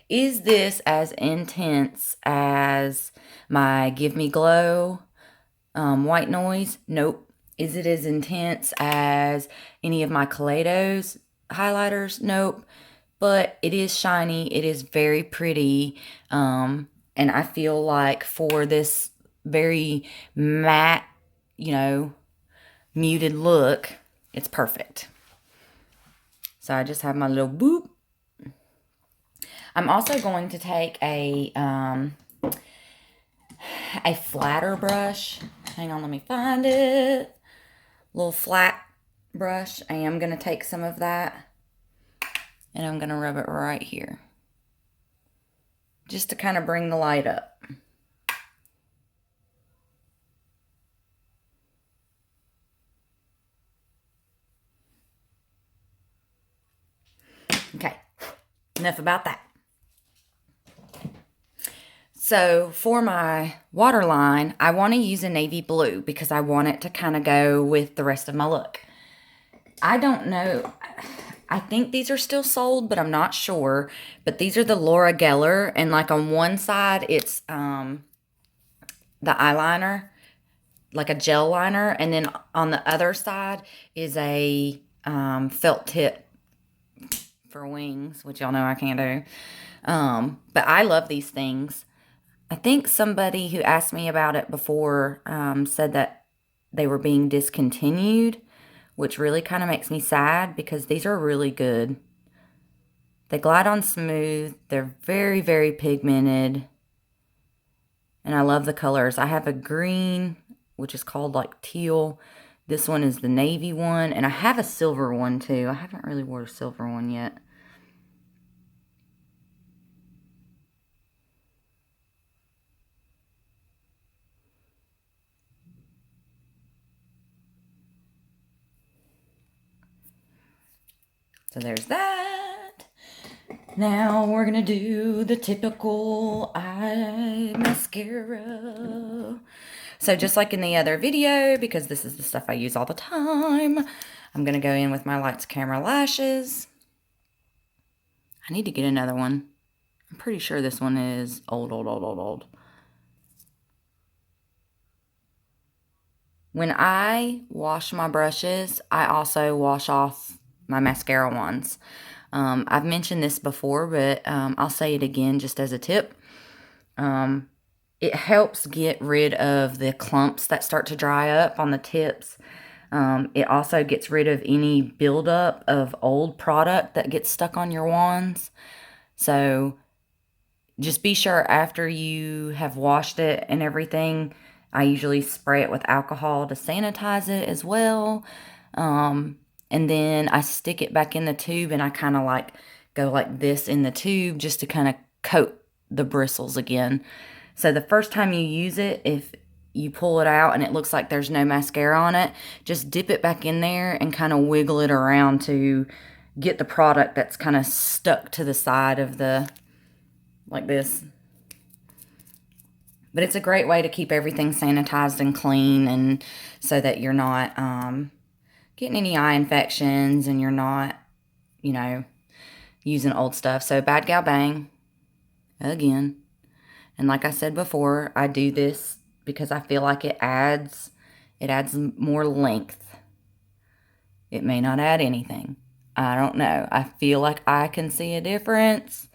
[SPEAKER 1] Is this as intense as my Give Me Glow white noise? Nope. Is it as intense as any of my Kaleidos highlighters? Nope. But it is shiny. It is very pretty. And I feel like for this very matte, muted look, it's perfect. So I just have my little boop. I'm also going to take a flatter brush. Hang on, let me find it. Little flat brush. I am going to take some of that and I'm going to rub it right here, just to kind of bring the light up. Okay, enough about that. So for my waterline, I want to use a navy blue because I want it to kind of go with the rest of my look. I don't know. I think these are still sold, but I'm not sure. But these are the Laura Geller, and like on one side, it's the eyeliner, like a gel liner, and then on the other side is a felt tip for wings, which y'all know I can't do. But I love these things. I think somebody who asked me about it before said that they were being discontinued, which really kind of makes me sad because these are really good. They glide on smooth. They're very, very pigmented. And I love the colors. I have a green, which is called like teal. This one is the navy one. And I have a silver one too. I haven't really worn a silver one yet. So there's that. Now we're going to do the typical eye mascara. So just like in the other video, because this is the stuff I use all the time, I'm going to go in with my Lights Camera Lashes. I need to get another one. I'm pretty sure this one is old. When I wash my brushes, I also wash off my mascara ones. I've mentioned this before, but I'll say it again just as a tip. It helps get rid of the clumps that start to dry up on the tips. It also gets rid of any buildup of old product that gets stuck on your wands. So just be sure after you have washed it and everything, I usually spray it with alcohol to sanitize it as well. And then I stick it back in the tube and I kind of like go like this in the tube just to kind of coat the bristles again. So the first time you use it, if you pull it out and it looks like there's no mascara on it, just dip it back in there and kind of wiggle it around to get the product that's kind of stuck to the side of the, like this. But it's a great way to keep everything sanitized and clean, and so that you're not getting any eye infections and you're not, using old stuff. So Bad Gal Bang, again. And like I said before, I do this because I feel like it adds more length. It may not add anything. I don't know. I feel like I can see a difference.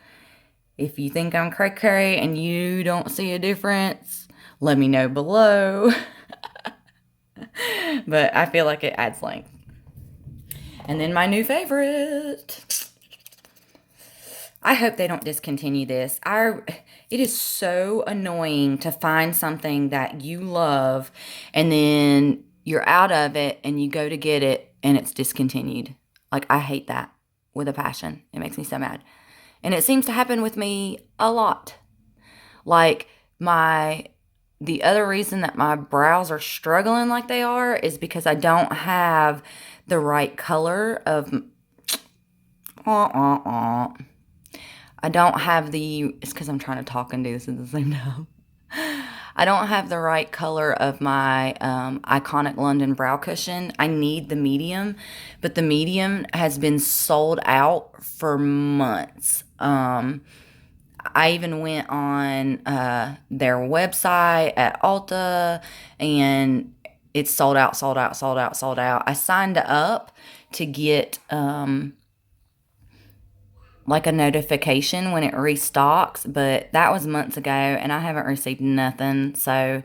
[SPEAKER 1] If you think I'm cray-cray and you don't see a difference, let me know below. But I feel like it adds length. And then my new favorite. I hope they don't discontinue this. It is so annoying to find something that you love and then you're out of it and you go to get it and it's discontinued. Like, I hate that. with a passion. It makes me so mad. And it seems to happen with me a lot. Like, the other reason that my brows are struggling like they are is because I don't have the right color of, I don't have it's because I'm trying to talk and do this at the same time. I don't have the right color of my Iconic London brow cushion. I need the medium, but the medium has been sold out for months. I even went on their website at Ulta, and it's sold out, sold out, sold out, sold out. I signed up to get like a notification when it restocks, but that was months ago, and I haven't received nothing. So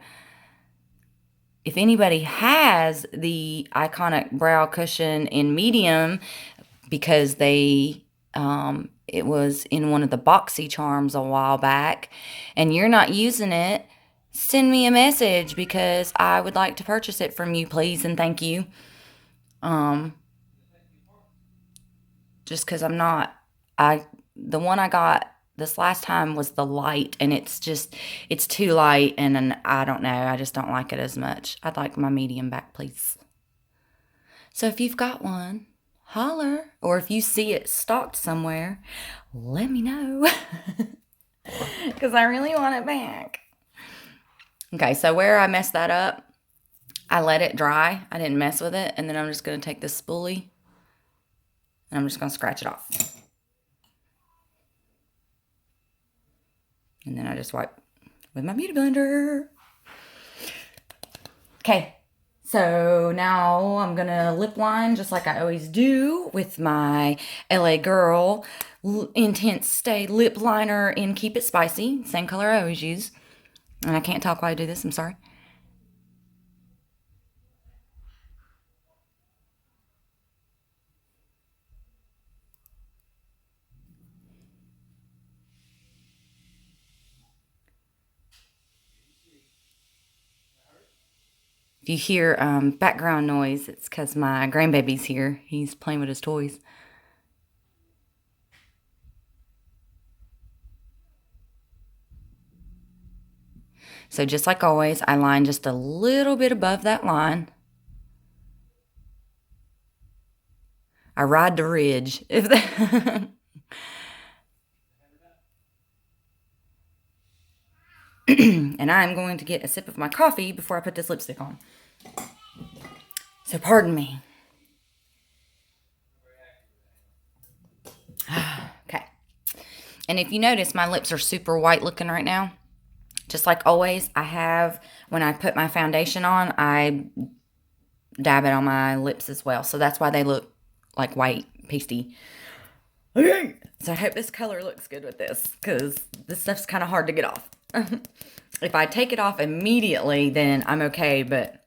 [SPEAKER 1] if anybody has the Iconic brow cushion in medium, because it was in one of the boxy charms a while back, and you're not using it, send me a message because I would like to purchase it from you, please, and thank you. Just because the one I got this last time was the light, and it's too light, and I don't know, I just don't like it as much. I'd like my medium back, please. So if you've got one, holler, or if you see it stocked somewhere, let me know, because I really want it back. Okay, so where I messed that up, I let it dry. I didn't mess with it, and then I'm just going to take this spoolie, and I'm just going to scratch it off. And then I just wipe with my beauty blender. Okay, so now I'm going to lip line just like I always do with my LA Girl Intense Stay Lip Liner in Keep It Spicy. Same color I always use. And I can't talk while I do this, I'm sorry. If you hear background noise, it's because my grandbaby's here. He's playing with his toys. So just like always, I line just a little bit above that line. I ride the ridge. And I'm going to get a sip of my coffee before I put this lipstick on. So pardon me. Okay. And if you notice, my lips are super white looking right now. Just like always, when I put my foundation on, I dab it on my lips as well. So that's why they look like white pasty. Okay. So I hope this color looks good with this, because this stuff's kind of hard to get off. If I take it off immediately, then I'm okay. But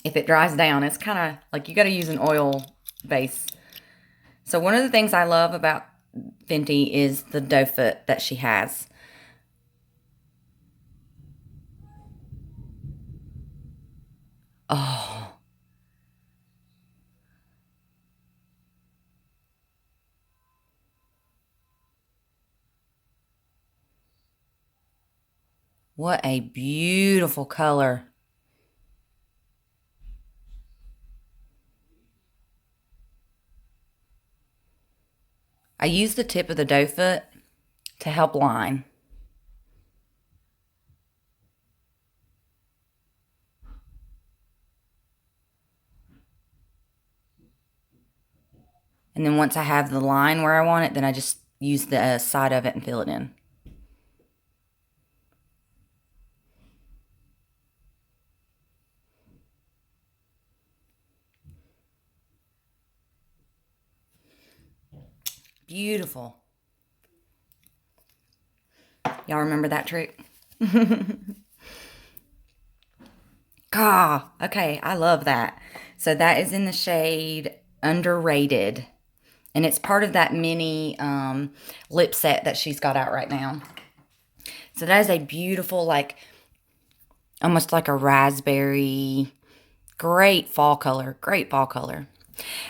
[SPEAKER 1] if it dries down, it's kind of like you got to use an oil base. So one of the things I love about Fenty is the doe foot that she has. Oh. What a beautiful color. I use the tip of the doe foot to help line. And then once I have the line where I want it, then I just use the side of it and fill it in. Beautiful. Y'all remember that trick? God, okay, I love that. So that is in the shade Underrated. And it's part of that mini lip set that she's got out right now. So that is a beautiful, like, almost like a raspberry, great fall color. Great fall color.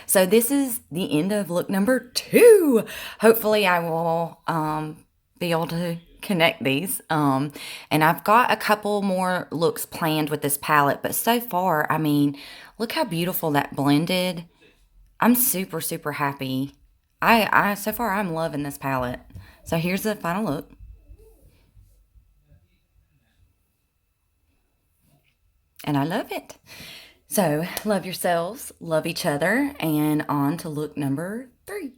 [SPEAKER 1] So this is the end of look number 2. Hopefully I will be able to connect these. And I've got a couple more looks planned with this palette, but so far, I mean, look how beautiful that blended. I'm super, super happy. So far I'm loving this palette. So here's the final look. And I love it. So love yourselves, love each other, and on to look number 3.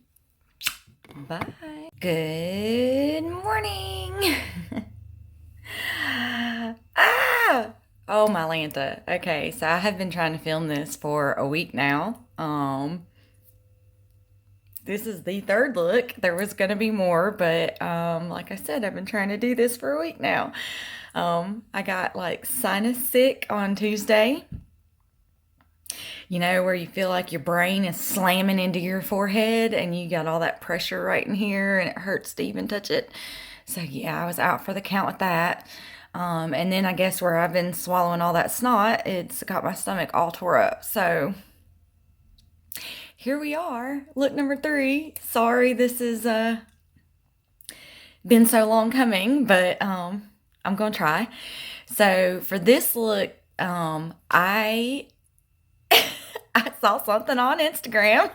[SPEAKER 1] Bye. Good morning. Oh, my Lanta. Okay, so I have been trying to film this for a week now. This is the 3rd look. There was going to be more, but like I said, I've been trying to do this for a week now. I got like sinus sick on Tuesday. You know, where you feel like your brain is slamming into your forehead and you got all that pressure right in here and it hurts to even touch it. So yeah, I was out for the count with that. And then I guess where I've been swallowing all that snot, it's got my stomach all tore up. So here we are, look number 3. Sorry this has been so long coming, but I'm gonna try. So for this look, I saw something on Instagram,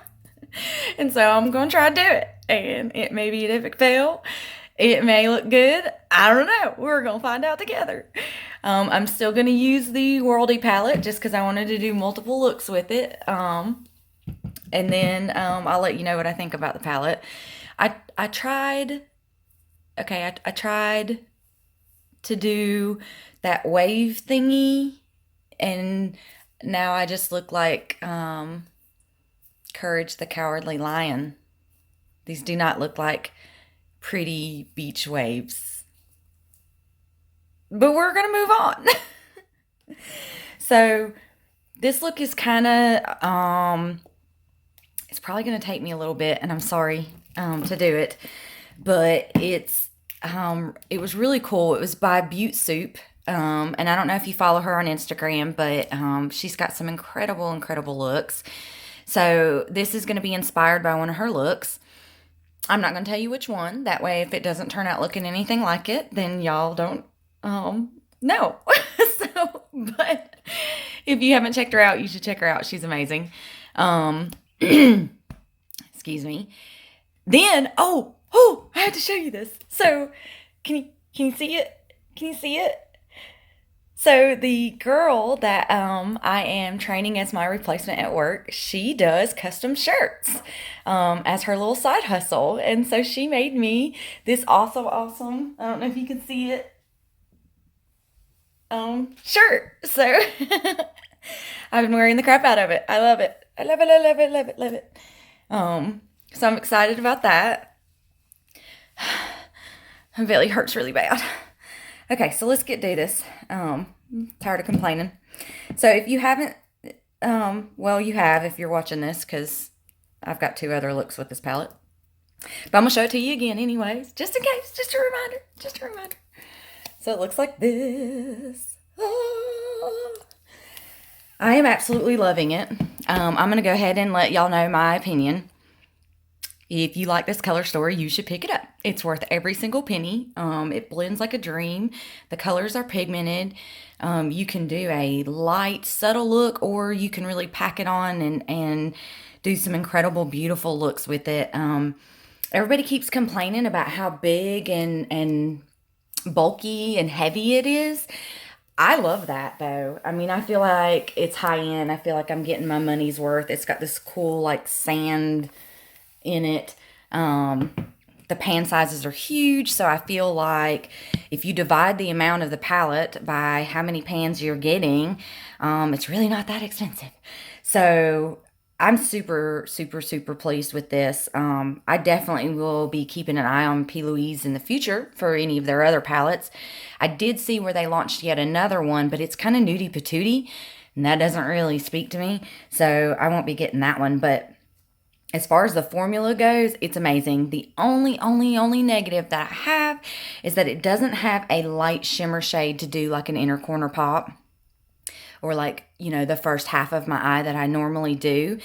[SPEAKER 1] and so I'm gonna try to do it. And it may be an epic fail. It may look good. I don't know. We're gonna find out together. I'm still gonna use the Worldie palette just because I wanted to do multiple looks with it. And then I'll let you know what I think about the palette. I tried to do that wave thingy, and now I just look like Courage the Cowardly Lion. These do not look like pretty beach waves. But we're going to move on. So this look is kind of, it's probably going to take me a little bit, and I'm sorry to do it. But it was really cool. It was by BeautBeans. And I don't know if you follow her on Instagram, but she's got some incredible looks. So this is going to be inspired by one of her looks. I'm not going to tell you which one. That way, if it doesn't turn out looking anything like it, then y'all don't know. But if you haven't checked her out, you should check her out. She's amazing. Excuse me. Then, I had to show you this. So, can you see it? Can you see it? So the girl that I am training as my replacement at work, she does custom shirts as her little side hustle. And so she made me this awesome, I don't know if you can see it, shirt. So I've been wearing the crap out of it. I love it. I love it. So I'm excited about that. My belly hurts really bad. Okay, so let's do this. Tired of complaining. So if you haven't, well, you have if you're watching this, because I've got 2 other looks with this palette. But I'm going to show it to you again anyways, just in case, just a reminder. So it looks like this. I am absolutely loving it. I'm going to go ahead and let y'all know my opinion. If you like this color story, you should pick it up. It's worth every single penny. It blends like a dream. The colors are pigmented. You can do a light, subtle look, or you can really pack it on and do some incredible, beautiful looks with it. Everybody keeps complaining about how big and bulky and heavy it is. I love that, though. I mean, I feel like it's high end. I feel like I'm getting my money's worth. It's got this cool, like, sand in it. The pan sizes are huge, so I feel like if you divide the amount of the palette by how many pans you're getting, it's really not that expensive. So I'm super pleased with this. I definitely will be keeping an eye on P. Louise in the future for any of their other palettes. I did see where they launched yet another one, but it's kind of nudie patootie, and that doesn't really speak to me, so I won't be getting that one. But as far as the formula goes, it's amazing. The only negative that I have is that it doesn't have a light shimmer shade to do like an inner corner pop or like, you know, the first half of my eye that I normally do.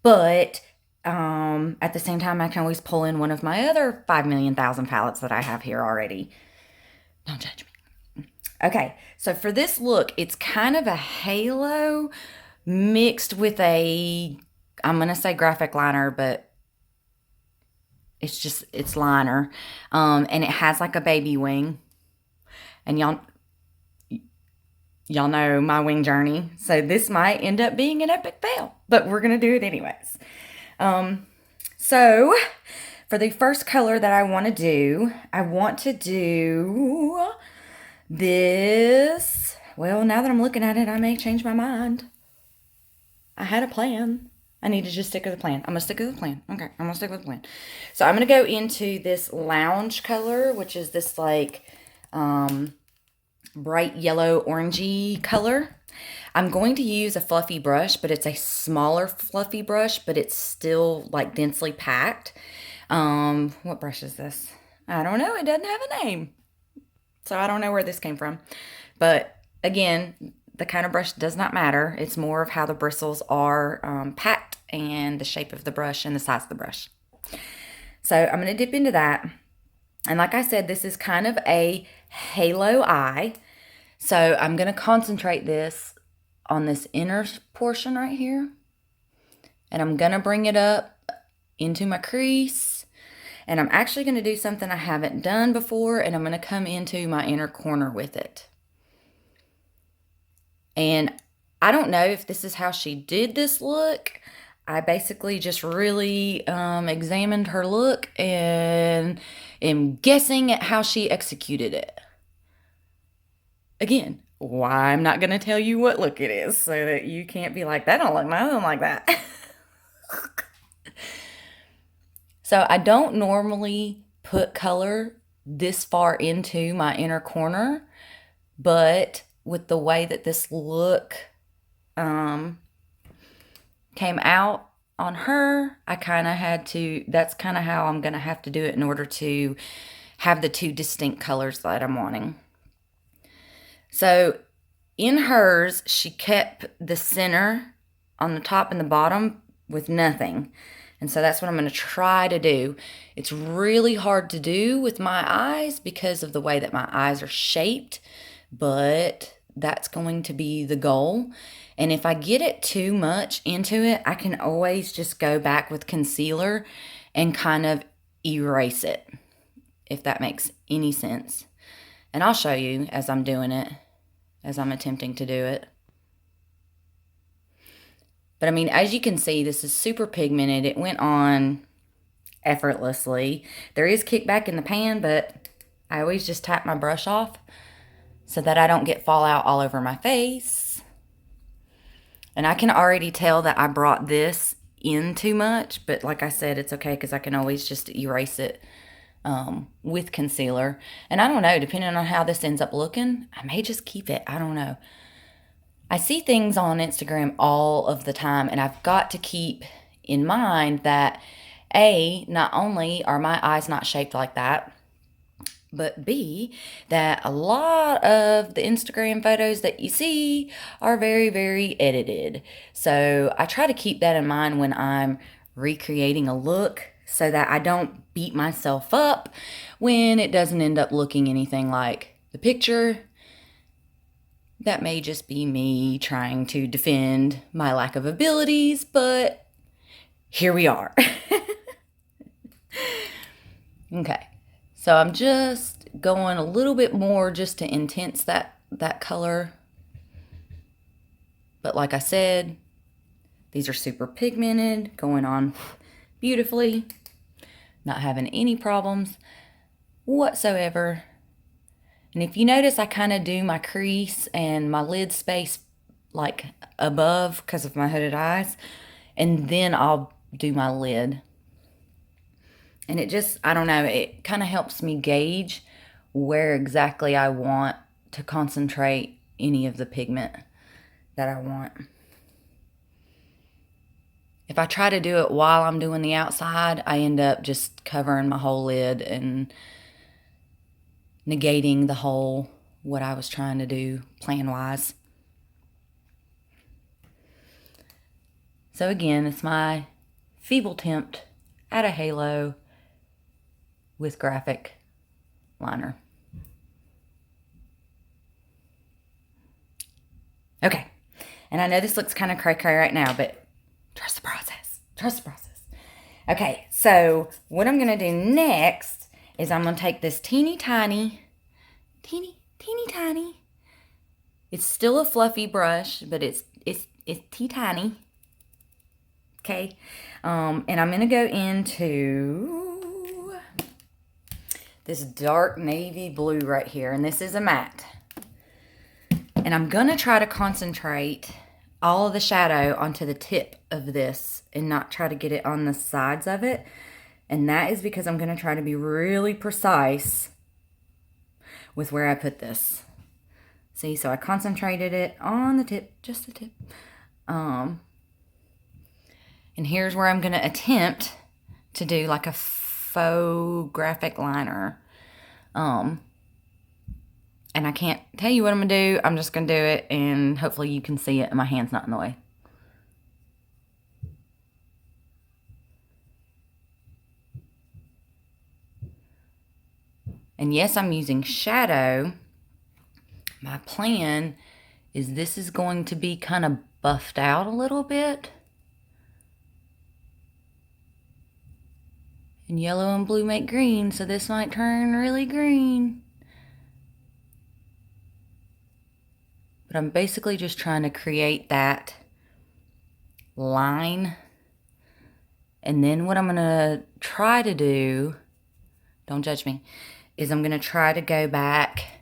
[SPEAKER 1] But at the same time, I can always pull in one of my other 5,000,000 palettes that I have here already. Don't judge me. Okay, so for this look, it's kind of a halo mixed with a, I'm going to say graphic liner, but it's liner. And it has like a baby wing. And y'all know my wing journey. So this might end up being an epic fail, but we're going to do it anyways. So for the first color that I want to do this. Well, now that I'm looking at it, I may change my mind. I had a plan. I need to just stick with the plan. I'm going to stick with the plan. Okay, I'm going to stick with the plan. So I'm going to go into this lounge color, which is this like bright yellow orangey color. I'm going to use a fluffy brush, but it's a smaller fluffy brush, but it's still like densely packed. What brush is this? I don't know. It doesn't have a name. So I don't know where this came from. But again, the kind of brush does not matter. It's more of how the bristles are packed and the shape of the brush and the size of the brush. So I'm going to dip into that. And like I said, this is kind of a halo eye. So I'm going to concentrate this on this inner portion right here. And I'm going to bring it up into my crease. And I'm actually going to do something I haven't done before. And I'm going to come into my inner corner with it. And I don't know if this is how she did this look. I basically just really examined her look and am guessing at how she executed it. Again, why I'm not going to tell you what look it is so that you can't be like, that don't look nothing like that. So I don't normally put color this far into my inner corner, but with the way that this look came out on her, I kind of had to, that's kind of how I'm going to have to do it in order to have the two distinct colors that I'm wanting. So in hers, she kept the center on the top and the bottom with nothing. And so that's what I'm going to try to do. It's really hard to do with my eyes because of the way that my eyes are shaped, but that's going to be the goal. And if I get it too much into it, I can always just go back with concealer and kind of erase it, if that makes any sense. And I'll show you as I'm doing it, as I'm attempting to do it. But I mean, as you can see, this is super pigmented. It went on effortlessly. There is kickback in the pan, but I always just tap my brush off so that I don't get fallout all over my face. And I can already tell that I brought this in too much, but like I said, it's okay because I can always just erase it with concealer. And I don't know, depending on how this ends up looking, I may just keep it. I don't know. I see things on Instagram all of the time, and I've got to keep in mind that A, not only are my eyes not shaped like that, but B, that a lot of the Instagram photos that you see are very, very edited. So I try to keep that in mind when I'm recreating a look so that I don't beat myself up when it doesn't end up looking anything like the picture. That may just be me trying to defend my lack of abilities, but here we are. Okay, so I'm just going a little bit more just to intense that color. But like I said, these are super pigmented, going on beautifully, not having any problems whatsoever. And if you notice, I kind of do my crease and my lid space like above because of my hooded eyes. And then I'll do my lid. And it just, I don't know, it kind of helps me gauge where exactly I want to concentrate any of the pigment that I want. If I try to do it while I'm doing the outside, I end up just covering my whole lid and negating the whole, what I was trying to do plan-wise. So again, it's my feeble attempt at a halo with graphic liner. Okay. And I know this looks kind of cray-cray right now, but trust the process. Trust the process. Okay, so what I'm going to do next is I'm going to take this teeny tiny, it's still a fluffy brush, but it's teeny. Okay, and I'm going to go into this dark navy blue right here, and this is a matte. And I'm going to try to concentrate all of the shadow onto the tip of this and not try to get it on the sides of it. And that is because I'm going to try to be really precise with where I put this. See, so I concentrated it on the tip, just the tip. And here's where I'm going to attempt to do like a faux graphic liner. And I can't tell you what I'm going to do. I'm just going to do it, and hopefully you can see it and my hand's not in the way. And yes, I'm using shadow. My plan is this is going to be kind of buffed out a little bit. And yellow and blue make green, so this might turn really green. But I'm basically just trying to create that line. And then what I'm going to try to do, don't judge me, is I'm going to try to go back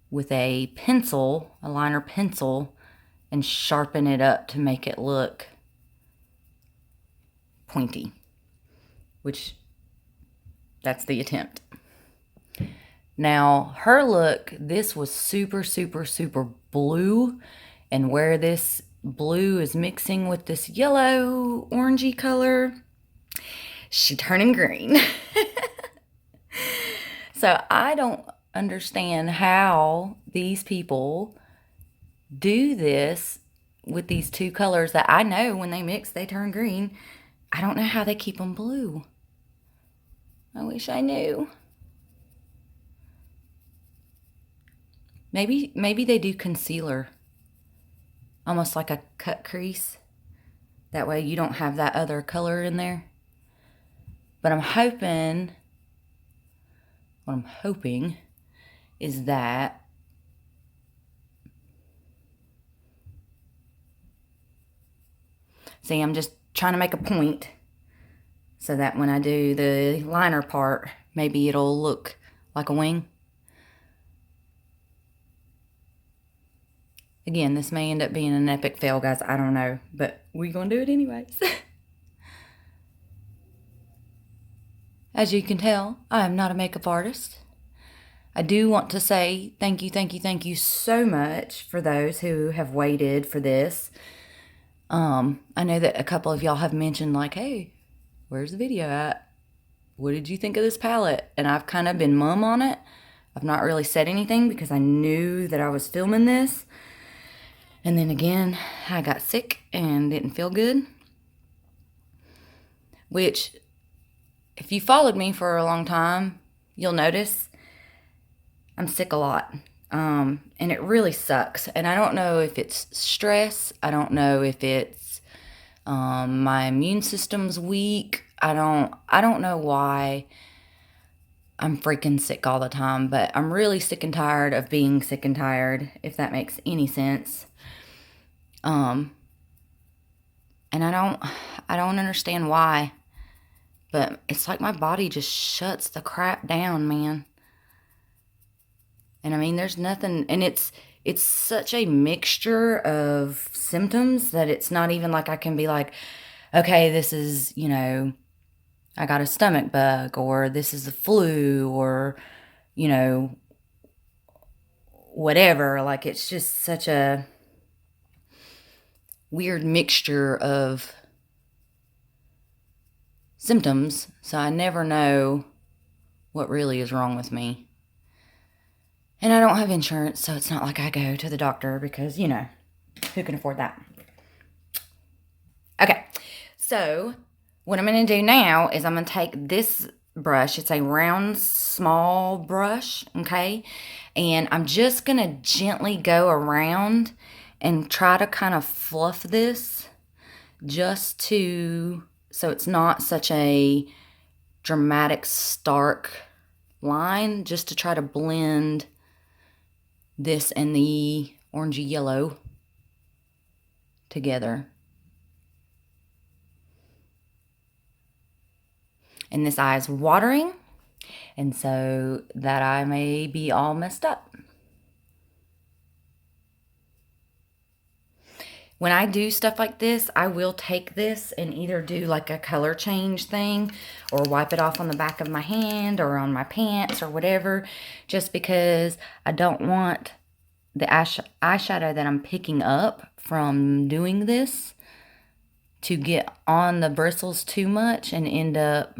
[SPEAKER 1] with a pencil, a liner pencil, and sharpen it up to make it look pointy. Which, that's the attempt. Now, her look, this was super, super, super blue. And where this blue is mixing with this yellow, orangey color, she turning green. So I don't understand how these people do this with these two colors that I know when they mix, they turn green. I don't know how they keep them blue. I wish I knew. Maybe they do concealer. Almost like a cut crease. That way you don't have that other color in there. But what I'm hoping is that see, I'm just trying to make a point so that when I do the liner part, maybe it'll look like a wing. Again, this may end up being an epic fail, guys. I don't know, but we're going to do it anyways. As you can tell, I am not a makeup artist. I do want to say thank you so much for those who have waited for this. I know that a couple of y'all have mentioned like, hey, where's the video at? What did you think of this palette? And I've kind of been mum on it. I've not really said anything because I knew that I was filming this. And then again, I got sick and didn't feel good. Which, if you followed me for a long time, you'll notice I'm sick a lot. And it really sucks. And I don't know if it's stress. I don't know if it's my immune system's weak. I don't know why I'm freaking sick all the time. But I'm really sick and tired of being sick and tired, if that makes any sense. And I don't understand why, but it's like my body just shuts the crap down, man. And I mean, there's nothing, and it's such a mixture of symptoms that it's not even like I can be like, okay, this is, I got a stomach bug, or this is the flu, or, whatever. Like, it's just such a weird mixture of symptoms, so I never know what really is wrong with me. And I don't have insurance, so it's not like I go to the doctor because, who can afford that? Okay, so what I'm going to do now is I'm going to take this brush. It's a round, small brush, okay? And I'm just going to gently go around and try to kind of fluff this just to, so it's not such a dramatic, stark line, just to try to blend this and the orangey yellow together. And this eye is watering, and so that eye may be all messed up. When I do stuff like this, I will take this and either do like a color change thing or wipe it off on the back of my hand or on my pants or whatever, just because I don't want the eyeshadow that I'm picking up from doing this to get on the bristles too much and end up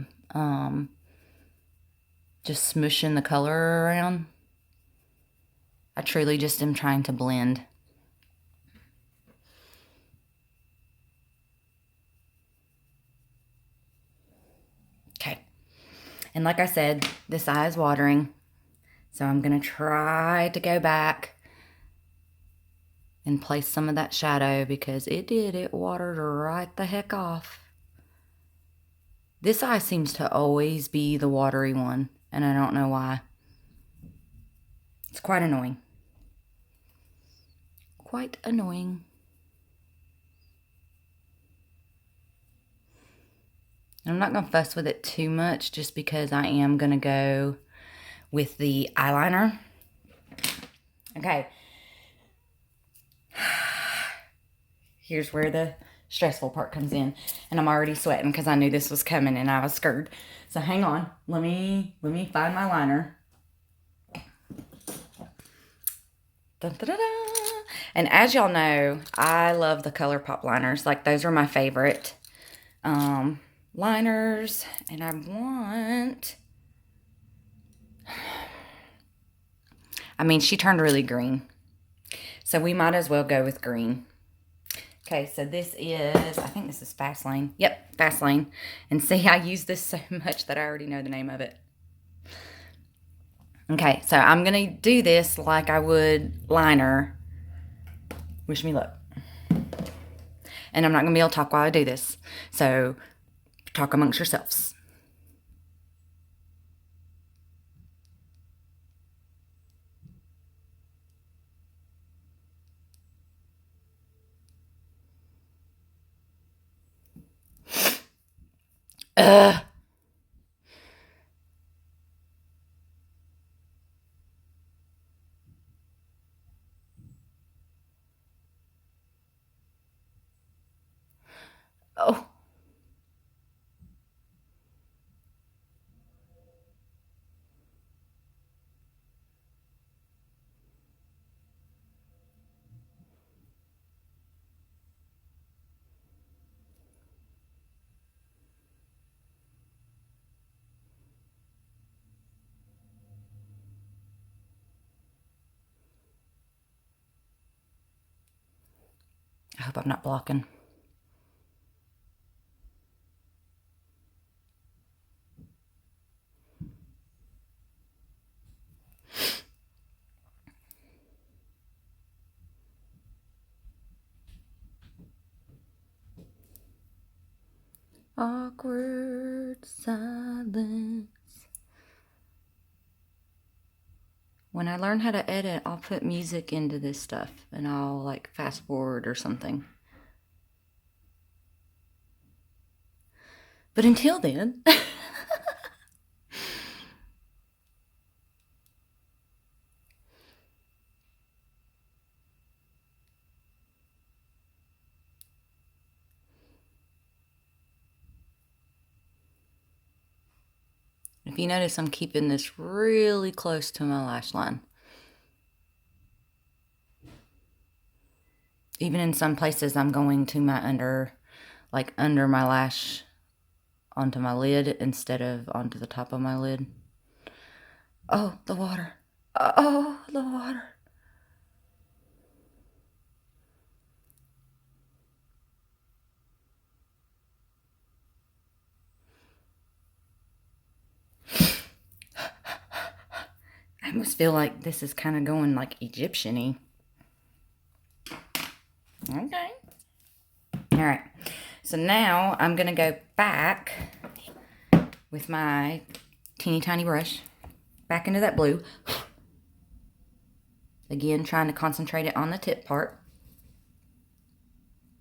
[SPEAKER 1] just smushing the color around. I truly just am trying to blend. Okay. And like I said, this eye is watering. So I'm going to try to go back and place some of that shadow because it watered right the heck off. This eye seems to always be the watery one, and I don't know why. It's quite annoying. Quite annoying. I'm not going to fuss with it too much just because I am going to go with the eyeliner. Okay. Here's where the stressful part comes in, and I'm already sweating because I knew this was coming and I was scared. So hang on, let me find my liner. Dun, dun, dun, dun. And as y'all know, I love the ColourPop liners. Like, those are my favorite liners, and I mean, she turned really green, so we might as well go with green. Okay, so this is, I think this is Fast Lane. Yep, Fast Lane. And see, I use this so much that I already know the name of it. Okay, so I'm going to do this like I would liner. Wish me luck. And I'm not going to be able to talk while I do this. So, talk amongst yourselves. Oh. I hope I'm not blocking. Awkward silence. When I learn how to edit, I'll put music into this stuff and I'll like fast forward or something. But until then, if you notice, I'm keeping this really close to my lash line. Even in some places, I'm going to my under my lash onto my lid instead of onto the top of my lid. Oh, the water. Oh, the water. almost feel like this is kind of going like Egyptian-y. Okay. All right. So now I'm going to go back with my teeny tiny brush back into that blue. Again, trying to concentrate it on the tip part.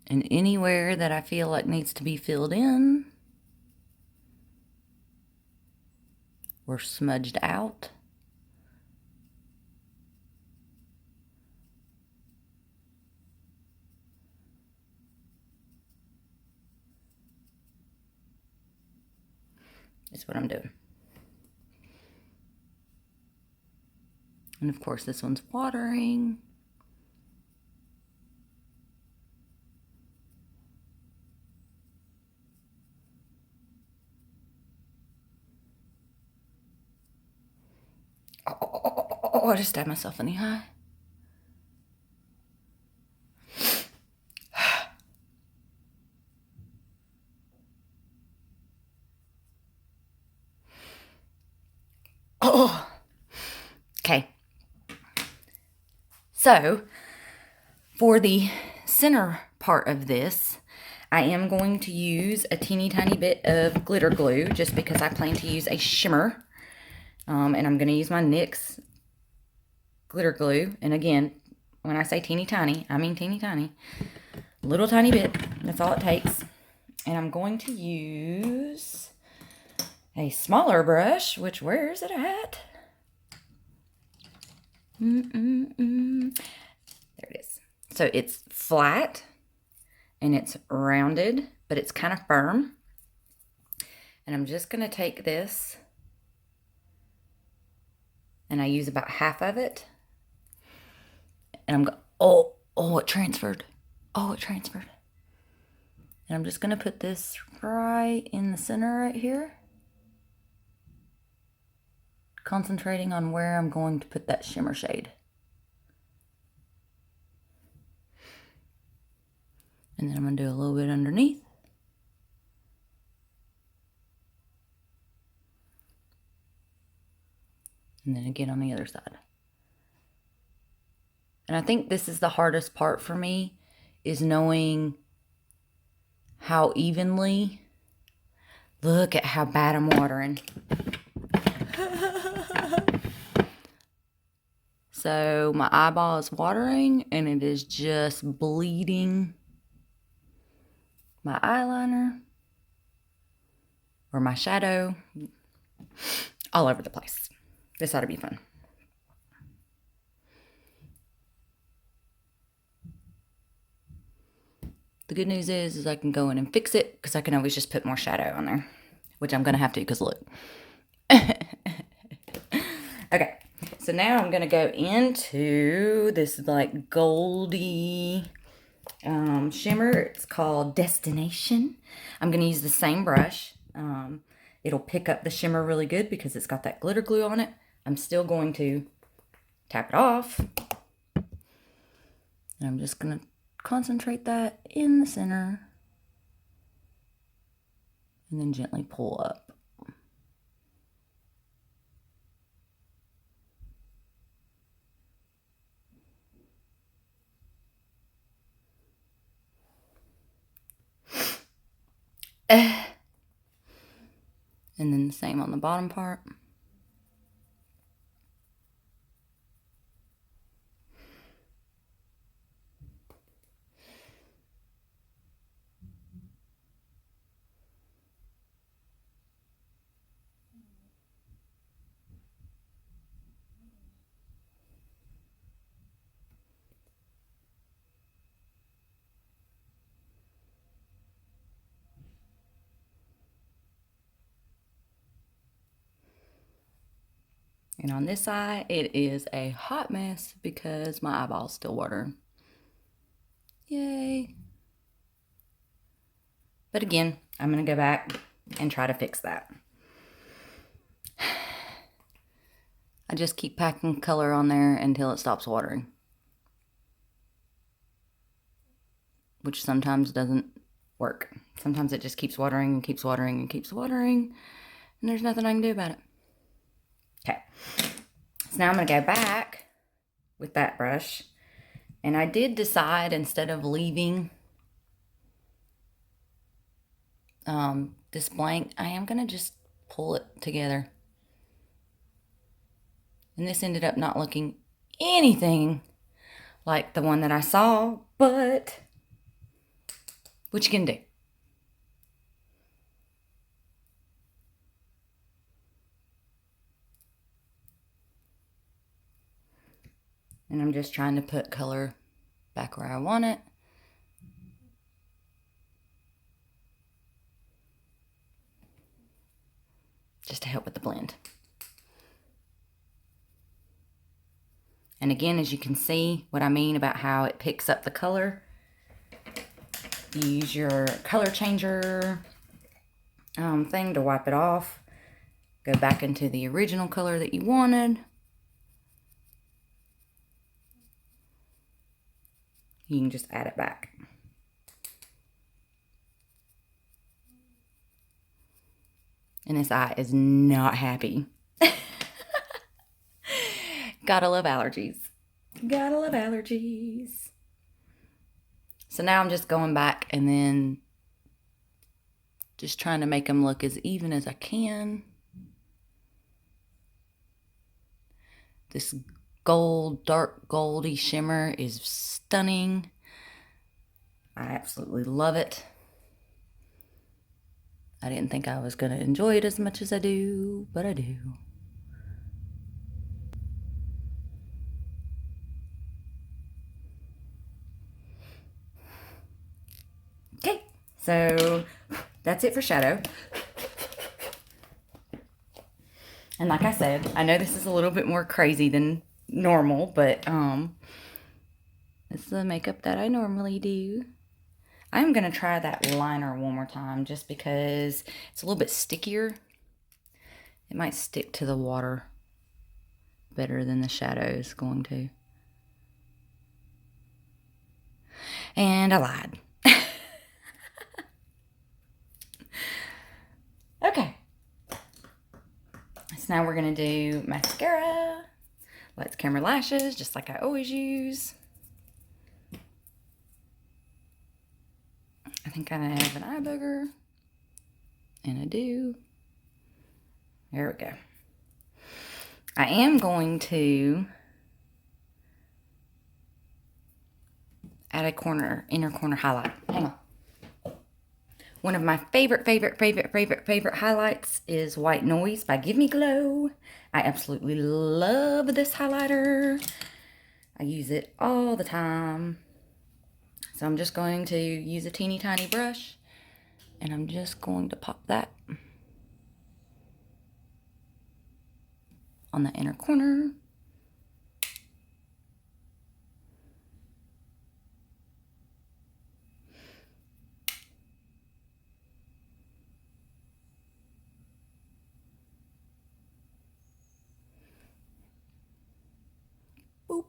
[SPEAKER 1] And anywhere that I feel like needs to be filled in or smudged out, is what I'm doing. And of course this one's watering. Oh, I just stabbed myself in the eye. Oh, okay. So, for the center part of this, I am going to use a teeny tiny bit of glitter glue just because I plan to use a shimmer. And I'm going to use my NYX glitter glue. And again, when I say teeny tiny, I mean teeny tiny. Little tiny bit. That's all it takes. And I'm going to use a smaller brush, which, where is it at? There it is. So it's flat and it's rounded, but it's kind of firm. And I'm just going to take this and I use about half of it. And I'm going, oh, it transferred. Oh, it transferred. And I'm just going to put this right in the center right here. Concentrating on where I'm going to put that shimmer shade. And then I'm going to do a little bit underneath. And then again on the other side. And I think this is the hardest part for me, is knowing how evenly. Look at how bad I'm watering. So my eyeball is watering and it is just bleeding my eyeliner or my shadow all over the place. This ought to be fun. The good news is I can go in and fix it because I can always just put more shadow on there, which I'm going to have to because look. Okay, so now I'm going to go into this like goldy shimmer. It's called Destination. I'm going to use the same brush. It'll pick up the shimmer really good because it's got that glitter glue on it. I'm still going to tap it off. And I'm just going to concentrate that in the center. And then gently pull up. And then the same on the bottom part. And on this side, it is a hot mess because my eyeball's still watering. Yay. But again, I'm going to go back and try to fix that. I just keep packing color on there until it stops watering. Which sometimes doesn't work. Sometimes it just keeps watering and keeps watering and keeps watering. And there's nothing I can do about it. Okay, So now I'm going to go back with that brush. And I did decide, instead of leaving this blank, I am going to just pull it together. And this ended up not looking anything like the one that I saw, but what you can do. And I'm just trying to put color back where I want it. Just to help with the blend. And again, as you can see, what I mean about how it picks up the color. Use your color changer thing to wipe it off. Go back into the original color that you wanted. You can just add it back. And this eye is not happy. Gotta love allergies. Gotta love allergies. So now I'm just going back and then just trying to make them look as even as I can. This gold, dark goldy shimmer is stunning. I absolutely love it. I didn't think I was going to enjoy it as much as I do, but I do. Okay, so that's it for shadow. And like I said, I know this is a little bit more crazy than normal, but it's the makeup that I normally do. I'm going to try that liner one more time just because it's a little bit stickier. It might stick to the water better than the shadow is going to. And I lied. Okay. So now we're going to do mascara. Lights, Camera, Lashes, just like I always use. I think I have an eye booger. And I do. There we go. I am going to add a inner corner highlight. Hang on. One of my favorite highlights is White Noise by Give Me Glow. I absolutely love this highlighter. I use it all the time. So I'm just going to use a teeny tiny brush and I'm just going to pop that on the inner corner. Boop.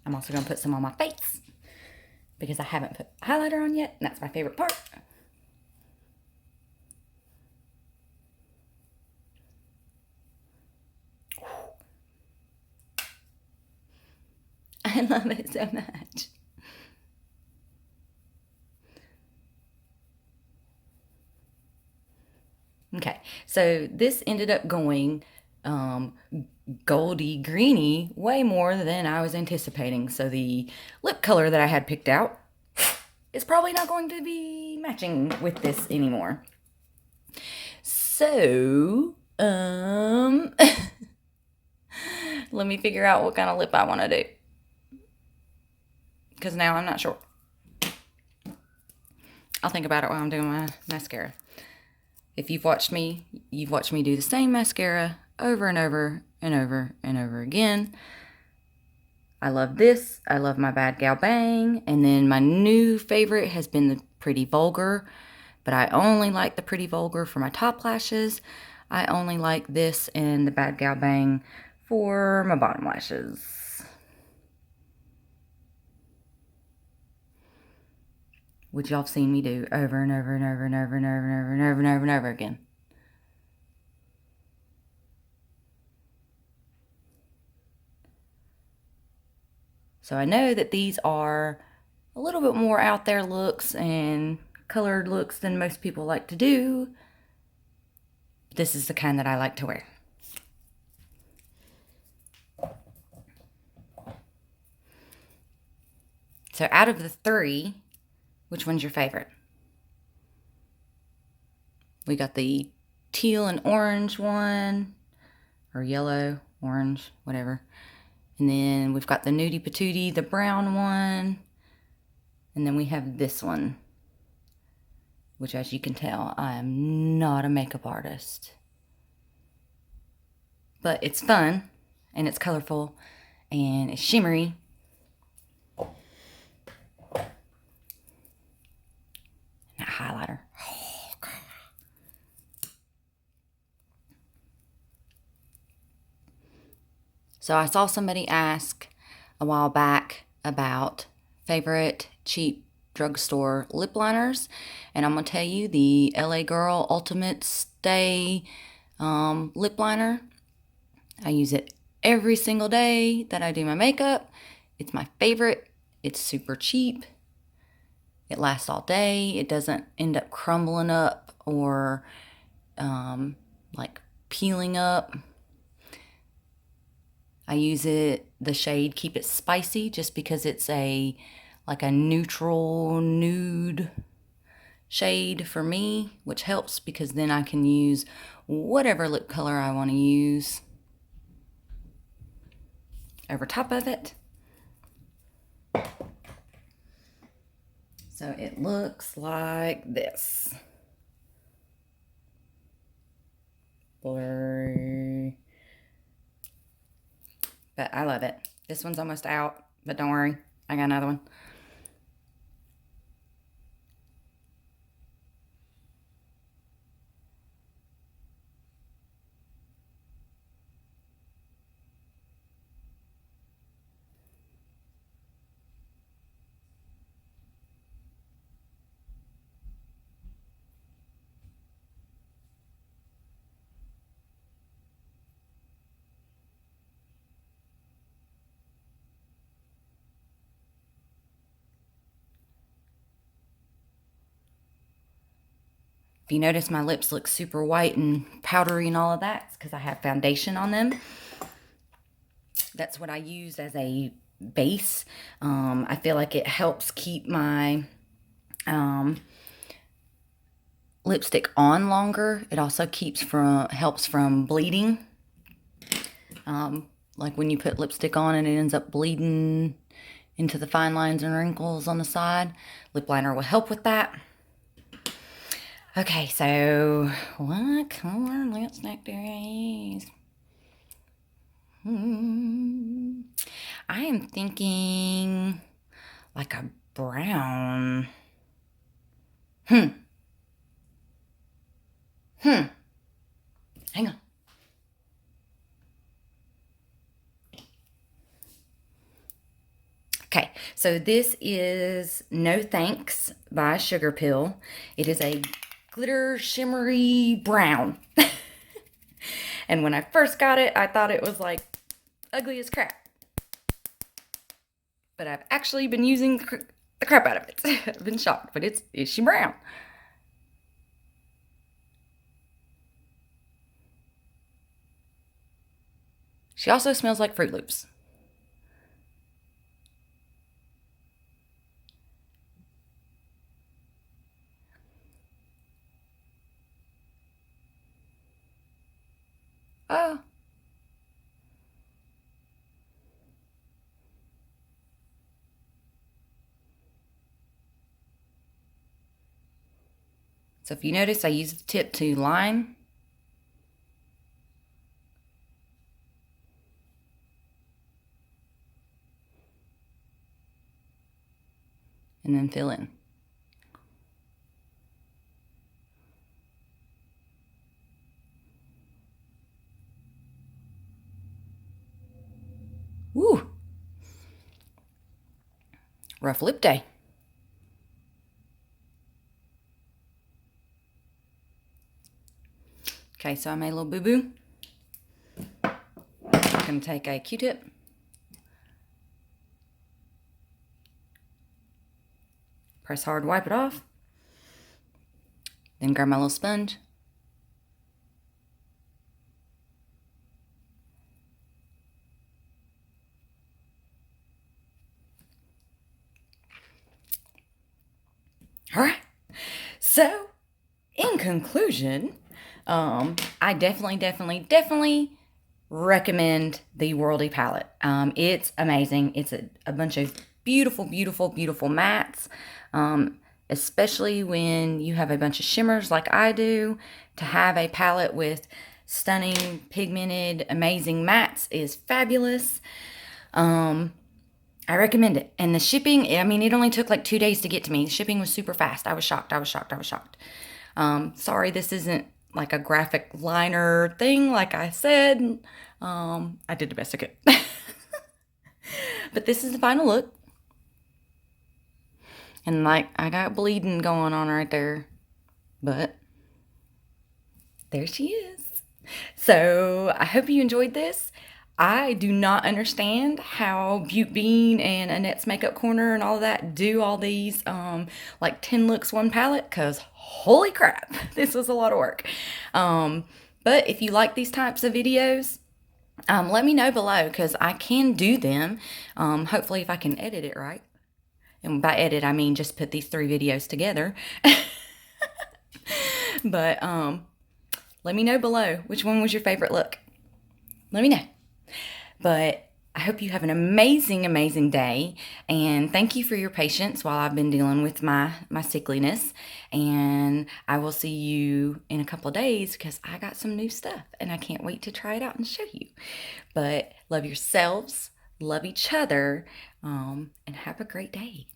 [SPEAKER 1] I'm also going to put some on my face because I haven't put highlighter on yet, and that's my favorite part. I love it so much. Okay, so this ended up going goldy greeny way more than I was anticipating. So the lip color that I had picked out is probably not going to be matching with this anymore. So, let me figure out what kind of lip I want to do. Because now I'm not sure. I'll think about it while I'm doing my mascara. If you've watched me do the same mascara over and over and over and over again. I love this. I love my Bad Gal Bang. And then my new favorite has been the Pretty Vulgar. But I only like the Pretty Vulgar for my top lashes. I only like this and the Bad Gal Bang for my bottom lashes. which y'all have seen me do over and over and over and over and over and over and over and over and over again. So I know that these are a little bit more out there looks and colored looks than most people like to do. This is the kind that I like to wear. So out of the three, which one's your favorite? We got the teal and orange one, or yellow, orange, whatever. And then we've got the nudie patootie, the brown one. And then we have this one, which, as you can tell, I am not a makeup artist. But it's fun, and it's colorful, and it's shimmery. That highlighter. Oh, God. So I saw somebody ask a while back about favorite cheap drugstore lip liners, and I'm gonna tell you the LA Girl Ultimate Stay lip liner. I use it every single day that I do my makeup. It's my favorite. It's super cheap. It lasts all day. It doesn't end up crumbling up or like peeling up. I use it, the shade Keep It Spicy, just because it's like a neutral nude shade for me, which helps because then I can use whatever lip color I want to use over top of it. So it looks like this. Blurry. But I love it. This one's almost out, but don't worry, I got another one. If you notice my lips look super white and powdery and all of that, it's because I have foundation on them. That's what I use as a base. I feel like it helps keep my lipstick on longer. It also helps from bleeding. Like when you put lipstick on and it ends up bleeding into the fine lines and wrinkles on the side, lip liner will help with that. Okay, so what color lipstick do I use? I am thinking like a brown. Hang on. Okay, so this is No Thanks by Sugar Pill. It is a glitter shimmery brown. And when I first got it, I thought it was like ugly as crap. But I've actually been using the crap out of it. I've been shocked, but is she brown? She also smells like Fruit Loops. Oh. So if you notice, I use the tip to line. And then fill in. Woo! Rough lip day. Okay, so I made a little boo-boo. I'm going to take a Q-tip. Press hard, wipe it off. Then grab my little sponge. All right. So, in conclusion, I definitely recommend the Worldie palette. It's amazing. It's a bunch of beautiful mattes. Especially when you have a bunch of shimmers like I do. To have a palette with stunning, pigmented, amazing mattes is fabulous. I recommend it. And the shipping, I mean, it only took like 2 days to get to me. The shipping was super fast. I was shocked. Sorry, this isn't like a graphic liner thing, like I said. I did the best I could. But this is the final look. And like, I got bleeding going on right there. But there she is. So I hope you enjoyed this. I do not understand how BeautBean and Annette's Makeup Corner and all of that do all these like 10 looks, one palette, because holy crap, this was a lot of work. But if you like these types of videos, let me know below, because I can do them. Hopefully if I can edit it right. And by edit, I mean just put these 3 videos together. But let me know below which one was your favorite look. Let me know. But I hope you have an amazing day, and thank you for your patience while I've been dealing with my sickliness. And I will see you in a couple of days, because I got some new stuff and I can't wait to try it out and show you. But love yourselves, love each other, and have a great day.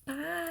[SPEAKER 1] Bye.